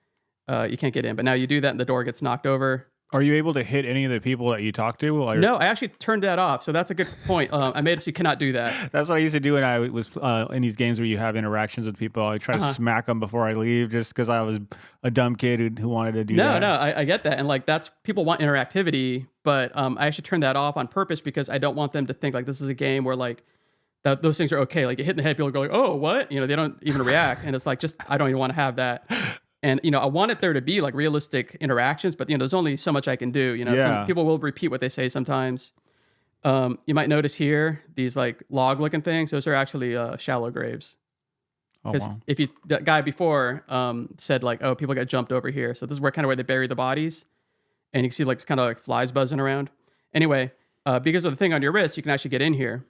S2: you can't get in. But now you do that and the door gets knocked over.
S1: Are you able to hit any of the people that you talk to?
S2: No, I actually turned that off. So that's a good point. I made it so you cannot do that.
S1: That's what I used to do when I was in these games where you have interactions with people. I try to smack them before I leave just because I was a dumb kid who wanted to do that.
S2: No, I get that. And like people want interactivity, but I actually turned that off on purpose because I don't want them to think like this is a game where like those things are okay. Like you hit in the head, people go like, oh, what? They don't even react. And it's like, I don't even want to have that. And, I wanted there to be like realistic interactions, but, there's only so much I can do. Some people will repeat what they say sometimes. You might notice here, these like log looking things, those are actually shallow graves. Because the guy before said like, oh, people got jumped over here. So this is where they bury the bodies. And you can see like kind of like flies buzzing around. Anyway, because of the thing on your wrist, you can actually get in here.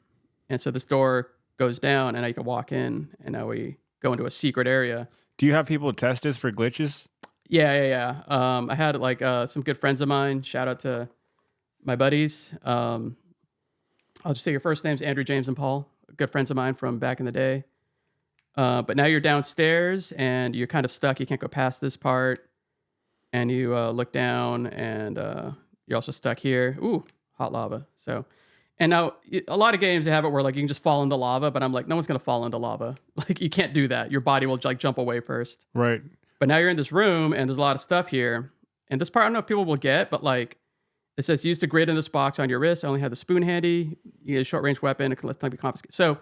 S2: And so this door goes down and now you can walk in. And now we go into a secret area.
S1: Do you have people test this for glitches?
S2: Yeah. I had like some good friends of mine. Shout out to my buddies. I'll just say your first names, Andrew, James, and Paul. Good friends of mine from back in the day. But now you're downstairs and you're kind of stuck. You can't go past this part. And you look down and you're also stuck here. Ooh, hot lava. And now a lot of games they have it where like you can just fall into lava, but I'm like, no one's going to fall into lava. Like you can't do that. Your body will like jump away first.
S1: Right.
S2: But now you're in this room and there's a lot of stuff here. And this part, I don't know if people will get, but like it says use the grid in this box on your wrist. I only have the spoon handy. You get a short range weapon. It can let be confiscated. So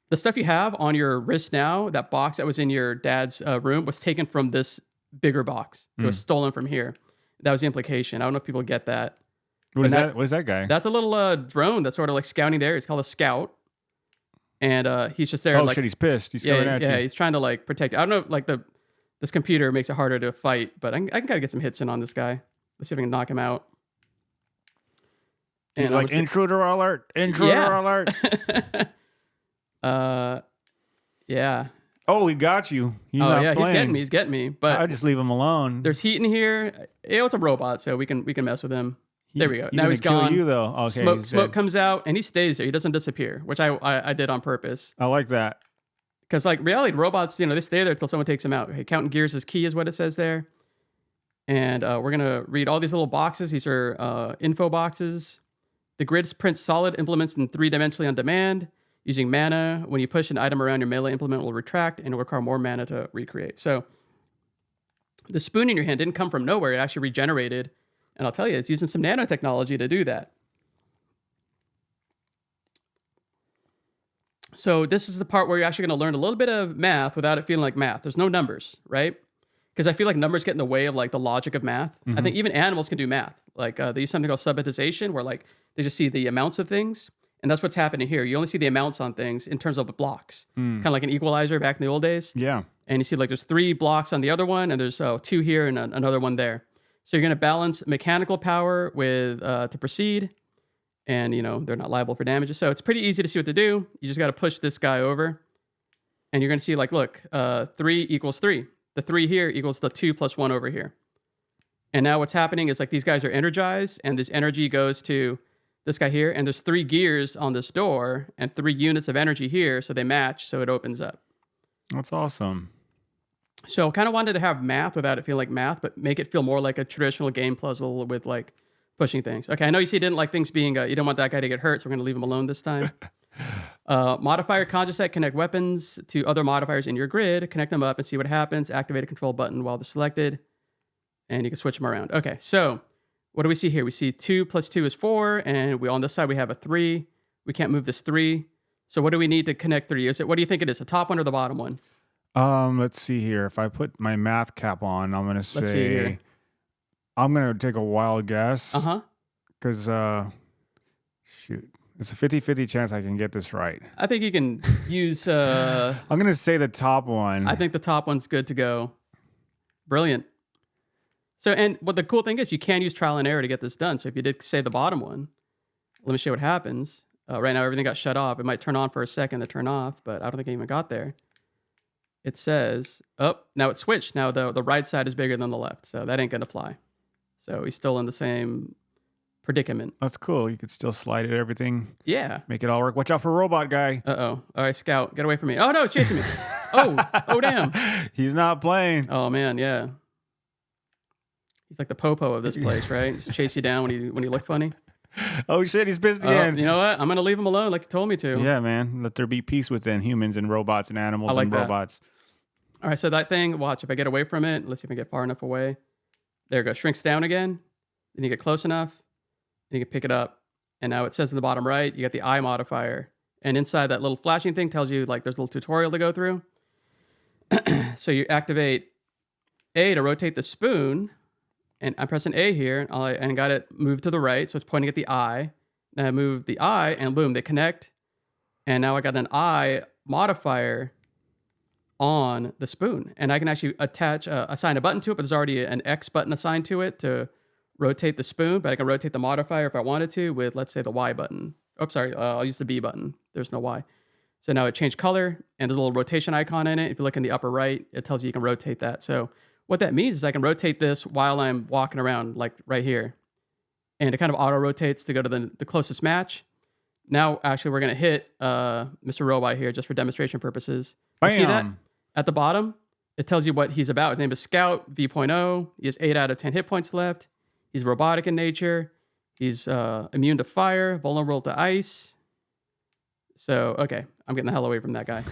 S2: the stuff you have on your wrist now, that box that was in your dad's room was taken from this bigger box. It was stolen from here. That was the implication. I don't know if people get that.
S1: What is that guy?
S2: That's a little drone that's sort of like scouting there. He's called a scout. And he's just there.
S1: Oh,
S2: like,
S1: shit, he's pissed. He's coming at you.
S2: Yeah, he's trying to like protect you. I don't know, like this computer makes it harder to fight, but I can kind of get some hits in on this guy. Let's see if I can knock him out.
S1: He's like, intruder alert, alert.
S2: Yeah.
S1: Oh, he got you.
S2: He's getting me. But
S1: I just leave him alone.
S2: There's heat in here. It's a robot, so we can mess with him. There we go. Now he's
S1: gone.
S2: Kill
S1: you though. Okay.
S2: Smoke comes out and he stays there. He doesn't disappear, which I did on purpose.
S1: I like that.
S2: Because like reality, robots, they stay there till someone takes them out. Okay, counting gears is key, is what it says there. And we're gonna read all these little boxes. These are info boxes. The grids print solid implements in 3-dimensionally on demand using mana. When you push an item around, your melee implement will retract and it will require more mana to recreate. So the spoon in your hand didn't come from nowhere. It actually regenerated. And I'll tell you, it's using some nanotechnology to do that. So this is the part where you're actually going to learn a little bit of math without it feeling like math. There's no numbers, right? Because I feel like numbers get in the way of like the logic of math. I think even animals can do math. Like they use something called subitization, where like they just see the amounts of things, and that's what's happening here. You only see the amounts on things in terms of blocks, kind of like an equalizer back in the old days.
S1: Yeah.
S2: And you see like there's 3 blocks on the other one, and there's 2 here and another one there. So you're going to balance mechanical power with to proceed, and they're not liable for damages. So it's pretty easy to see what to do. You just got to push this guy over, and you're going to see like, look, 3 equals 3. The 3 here equals the 2 plus 1 over here. And now what's happening is like these guys are energized, and this energy goes to this guy here, and there's 3 gears on this door and 3 units of energy here, so they match, so it opens up.
S1: That's awesome.
S2: So kind of wanted to have math without it feeling like math, but make it feel more like a traditional game puzzle with like pushing things. Okay, I know you see you didn't like things being, you don't want that guy to get hurt, so we're going to leave him alone this time. Modifier conjure set, connect weapons to other modifiers in your grid, connect them up and see what happens. Activate a control button while they're selected, and you can switch them around. Okay, so what do we see here? We see 2 plus 2 is 4, and on this side we have a 3. We can't move this 3. So what do we need to connect 3? What do you think it is, the top one or the bottom one?
S1: Let's see here. If I put my math cap on, I'm going to
S2: Let's see here.
S1: say, I'm going to take a wild guess.
S2: Uh-huh.
S1: Because, shoot, it's a 50-50 chance I can get this right.
S2: I think you can use...
S1: I'm going to say the top one.
S2: I think the top one's good to go. Brilliant. So, and what the cool thing is, you can use trial and error to get this done. So if you did say the bottom one, let me show you what happens. Right now, everything got shut off. It might turn on for a second to turn off, but I don't think it even got there. It says, oh, now it switched. Now the right side is bigger than the left, so that ain't going to fly. So he's still in the same predicament.
S1: That's cool. You could still slide it, everything.
S2: Yeah.
S1: Make it all work. Watch out for robot guy.
S2: Uh-oh. All right, Scout, get away from me. Oh, no, it's chasing me. Oh, damn.
S1: He's not playing.
S2: Oh, man, yeah. He's like the popo of this place, right? Just chase you down when you look funny.
S1: Oh, shit, he's pissed again.
S2: You know what? I'm going to leave him alone like you told me to.
S1: Yeah, man. Let there be peace within humans and robots and animals
S2: I like
S1: and
S2: that.
S1: robots.
S2: All right, so that thing, watch, if I get away from it, let's see if I get far enough away. There it goes, shrinks down again. Then you get close enough, and you can pick it up. And now it says in the bottom right, you got the eye modifier. And inside that little flashing thing tells you, like, there's a little tutorial to go through. So you activate A to rotate the spoon. And I'm pressing A here, and got it moved to the right, so it's pointing at the eye. Now I move the eye, and boom, they connect. And now I got an eye modifier on the spoon. And I can actually assign a button to it, but there's already an X button assigned to it to rotate the spoon, but I can rotate the modifier if I wanted to with, let's say, the Y button. Oh, sorry, I'll use the B button. There's no Y. So now it changed color, and there's a little rotation icon in it. If you look in the upper right, it tells you can rotate that. So what that means is I can rotate this while I'm walking around, like right here. And it kind of auto-rotates to go to the closest match. Now, actually, we're going to hit Mr. Robot here just for demonstration purposes. You see that? At the bottom, it tells you what he's about. His name is Scout V.0. He has 8 out of 10 hit points left. He's robotic in nature. He's immune to fire, vulnerable to ice. So, okay, I'm getting the hell away from that guy.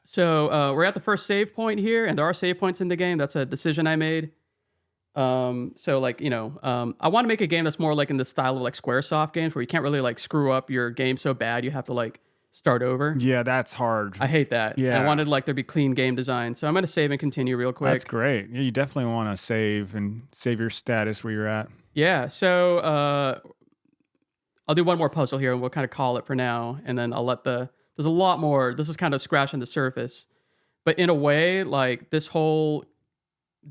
S2: So we're at the first save point here, and there are save points in the game. That's a decision I made. So like, I want to make a game that's more like in the style of like Squaresoft games where you can't really like screw up your game so bad you have to like start over.
S1: Yeah, that's hard.
S2: I hate that.
S1: Yeah.
S2: I wanted like there be clean game design. So I'm going to save and continue real quick.
S1: That's great. Yeah, you definitely want to save your status where you're at.
S2: Yeah. So I'll do one more puzzle here and we'll kind of call it for now. And then I'll let there's a lot more. This is kind of scratching the surface. But in a way, like this whole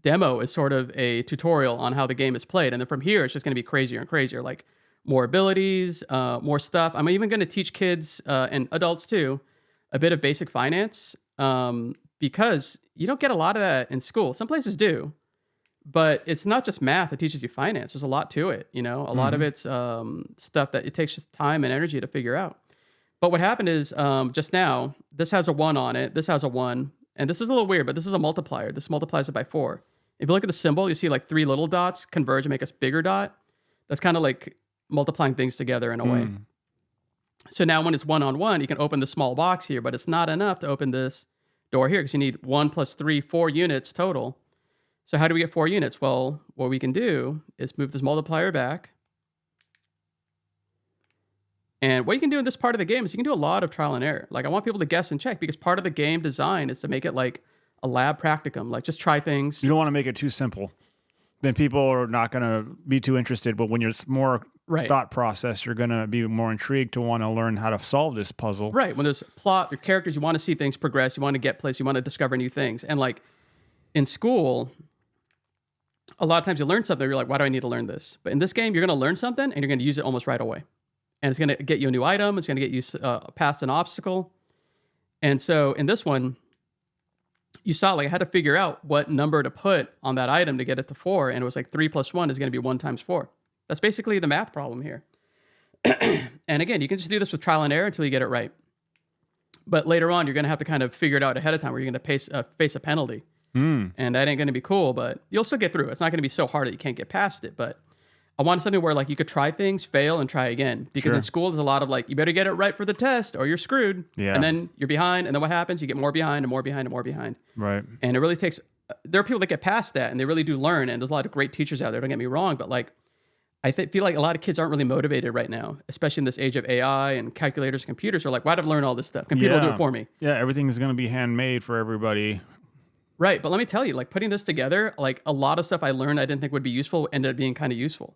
S2: demo is sort of a tutorial on how the game is played. And then from here, it's just going to be crazier and crazier. Like more abilities, more stuff. I'm even going to teach kids and adults too a bit of basic finance because you don't get a lot of that in school. Some places do, but it's not just math that teaches you finance. There's a lot to it. A lot of it's stuff that it takes just time and energy to figure out. But what happened is just now, this has a 1 on it. This has a 1. And this is a little weird, but this is a multiplier. This multiplies it by 4. If you look at the symbol, you see like 3 little dots converge and make a bigger dot. That's kind of like multiplying things together in a way. So now when it's 1 on 1, you can open the small box here, but it's not enough to open this door here because you need 1 plus 3, 4 units total. So how do we get 4 units? Well, what we can do is move this multiplier back. And what you can do in this part of the game is you can do a lot of trial and error. Like I want people to guess and check because part of the game design is to make it like a lab practicum. Like just try things.
S1: You don't want to make it too simple. Then people are not going to be too interested. But when you're more thought process, you're going to be more intrigued to want to learn how to solve this puzzle.
S2: Right. When there's plot, your characters, you want to see things progress. You want to get places. You want to discover new things. And like in school, a lot of times you learn something. You're like, why do I need to learn this? But in this game, you're going to learn something and you're going to use it almost right away. And it's going to get you a new item. It's going to get you past an obstacle. And so in this one, you saw like I had to figure out what number to put on that item to get it to 4. And it was like 3 plus 1 is going to be 1 times 4. That's basically the math problem here. And again, you can just do this with trial and error until you get it right. But later on, you're going to have to kind of figure it out ahead of time where you're going to face a penalty. And that ain't going to be cool, but you'll still get through it. It's not going to be so hard that you can't get past it. But I wanted something where like you could try things, fail, and try again. Because in school, there's a lot of like, you better get it right for the test or you're screwed.
S1: Yeah.
S2: And then you're behind. And then what happens? You get more behind and more behind and more behind.
S1: Right.
S2: And it really takes, there are people that get past that and they really do learn. And there's a lot of great teachers out there, don't get me wrong. But like, I feel like a lot of kids aren't really motivated right now, especially in this age of AI and calculators and computers. Are like, why did I learn all this stuff? Computer will do it for me.
S1: Yeah, everything's going to be handmade for everybody.
S2: Right. But let me tell you, like putting this together, like a lot of stuff I learned I didn't think would be useful ended up being kind of useful.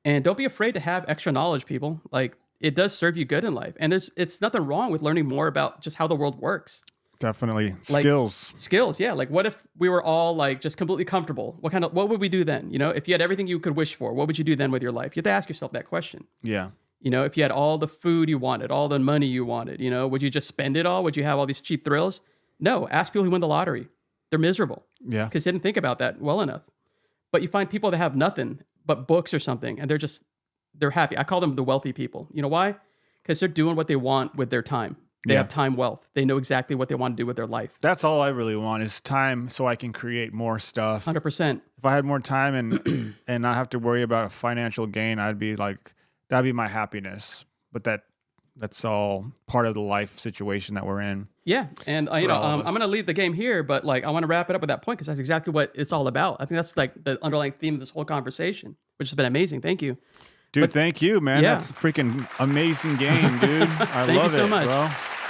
S2: And don't be afraid to have extra knowledge, people. Like it does serve you good in life. And it's nothing wrong with learning more about just how the world works.
S1: Definitely.
S2: Like,
S1: Skills,
S2: yeah. Like what if we were all like just completely comfortable? What would we do then? You know, if you had everything you could wish for, what would you do then with your life? You have to ask yourself that question.
S1: Yeah.
S2: You know, if you had all the food you wanted, all the money you wanted, you know, would you just spend it all? Would you have all these cheap thrills? No, ask people who win the lottery. They're miserable.
S1: Yeah.
S2: Because they didn't think about that well enough. But you find people that have nothing but books or something, and they're happy. I call them the wealthy people. You know why? Because they're doing what they want with their time. They have time wealth. They know exactly what they want to do with their life.
S1: That's all I really want is time so I can create more stuff.
S2: 100%.
S1: If I had more time and not have to worry about a financial gain, I'd be like, that'd be my happiness. But that's all part of the life situation that we're in.
S2: Yeah. And, I'm going to leave the game here, but like, I want to wrap it up with that point because that's exactly what it's all about. I think that's like the underlying theme of this whole conversation, which has been amazing. Thank you.
S1: Dude, thank you, man. Yeah. That's a freaking amazing game, dude. I
S2: Thank
S1: love
S2: you so
S1: it,
S2: much.
S1: bro.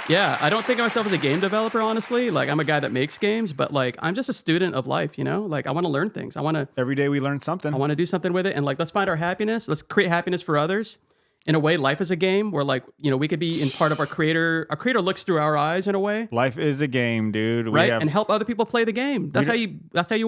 S2: Yeah, I don't think of myself as a game developer, honestly. Like, I'm a guy that makes games, but like, I'm just a student of life, you know? Like, I want to learn things.
S1: Every day we learn something.
S2: I want to do something with it. And like, let's find our happiness. Let's create happiness for others. In a way, life is a game where like, you know, we could be in part of our creator. Our creator looks through our eyes in a way.
S1: Life is a game, dude.
S2: Right? And help other people play the game. That's how you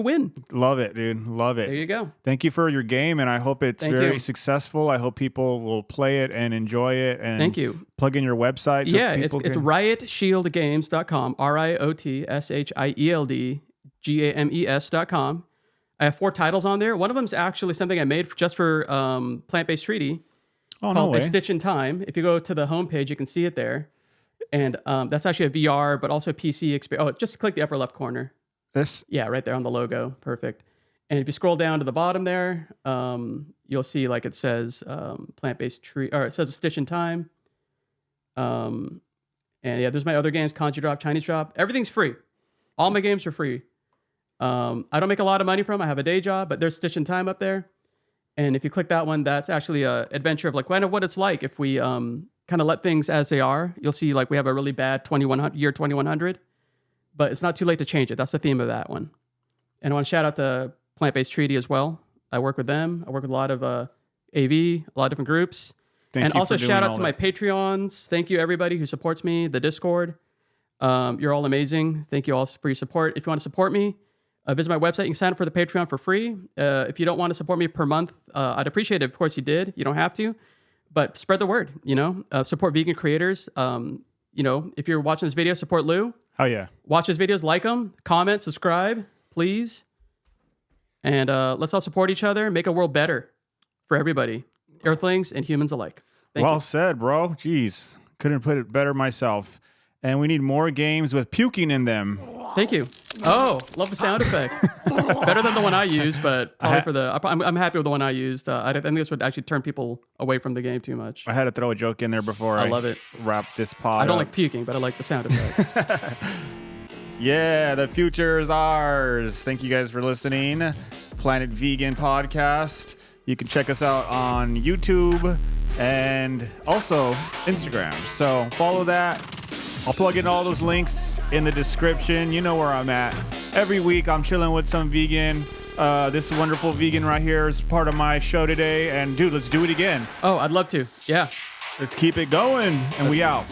S2: win.
S1: Love it, dude. Love it.
S2: There you go.
S1: Thank you for your game, and I hope it's very successful. I hope people will play it and enjoy it. And
S2: thank you.
S1: Plug in your website. So
S2: it's riotshieldgames.com. RIOTSHIELDGAMES.com. I have 4 titles on there. One of them is actually something I made just for Plant-Based Treaty.
S1: Oh,
S2: called A Stitch in Time. If you go to the homepage, you can see it there. And that's actually a VR, but also a PC experience. Oh, just click the upper left corner.
S1: This?
S2: Yeah, right there on the logo. Perfect. And if you scroll down to the bottom there, you'll see like it says Plant-Based Tree, or it says A Stitch in Time. And yeah, there's my other games, Kanji Drop, Chinese Drop. Everything's free. All my games are free. I don't make a lot of money from them. I have a day job, but there's Stitch in Time up there. And if you click that one, that's actually an adventure of like kind of what it's like if we kind of let things as they are. You'll see like we have a really bad year 2100, but it's not too late to change it. That's the theme of that one. And I want to shout out the Plant-Based Treaty as well. I work with them. I work with a lot of AV, a lot of different groups. And also shout out to my Patreons. Thank you everybody who supports me, the Discord. You're all amazing. Thank you all for your support. If you want to support me, visit my website. You can sign up for the Patreon for free. If you don't want to support me per month, I'd appreciate it. Of course, you did. You don't have to, but spread the word. You know, support vegan creators. You know, if you're watching this video, support Lou.
S1: Oh yeah.
S2: Watch his videos, like them, comment, subscribe, please, and let's all support each other. Make a world better for everybody, Earthlings and humans alike. Thank you.
S1: Well said, bro. Jeez. Couldn't put it better myself. And we need more games with puking in them.
S2: Thank you. Oh, love the sound effect. Better than the one I used, but probably I'm happy with the one I used. I think this would actually turn people away from the game too much.
S1: I had to throw a joke in there before
S2: I love it.
S1: Wrap this pod
S2: I don't
S1: up.
S2: like puking, but I like the sound effect.
S1: Yeah, the future is ours. Thank you guys for listening. Planet Vegan Podcast. You can check us out on YouTube and also Instagram. So follow that. I'll plug in all those links in the description. You know where I'm at. Every week I'm chilling with some vegan. This wonderful vegan right here is part of my show today. And dude, let's do it again.
S2: Oh, I'd love to. Yeah.
S1: Let's keep it going. And we out.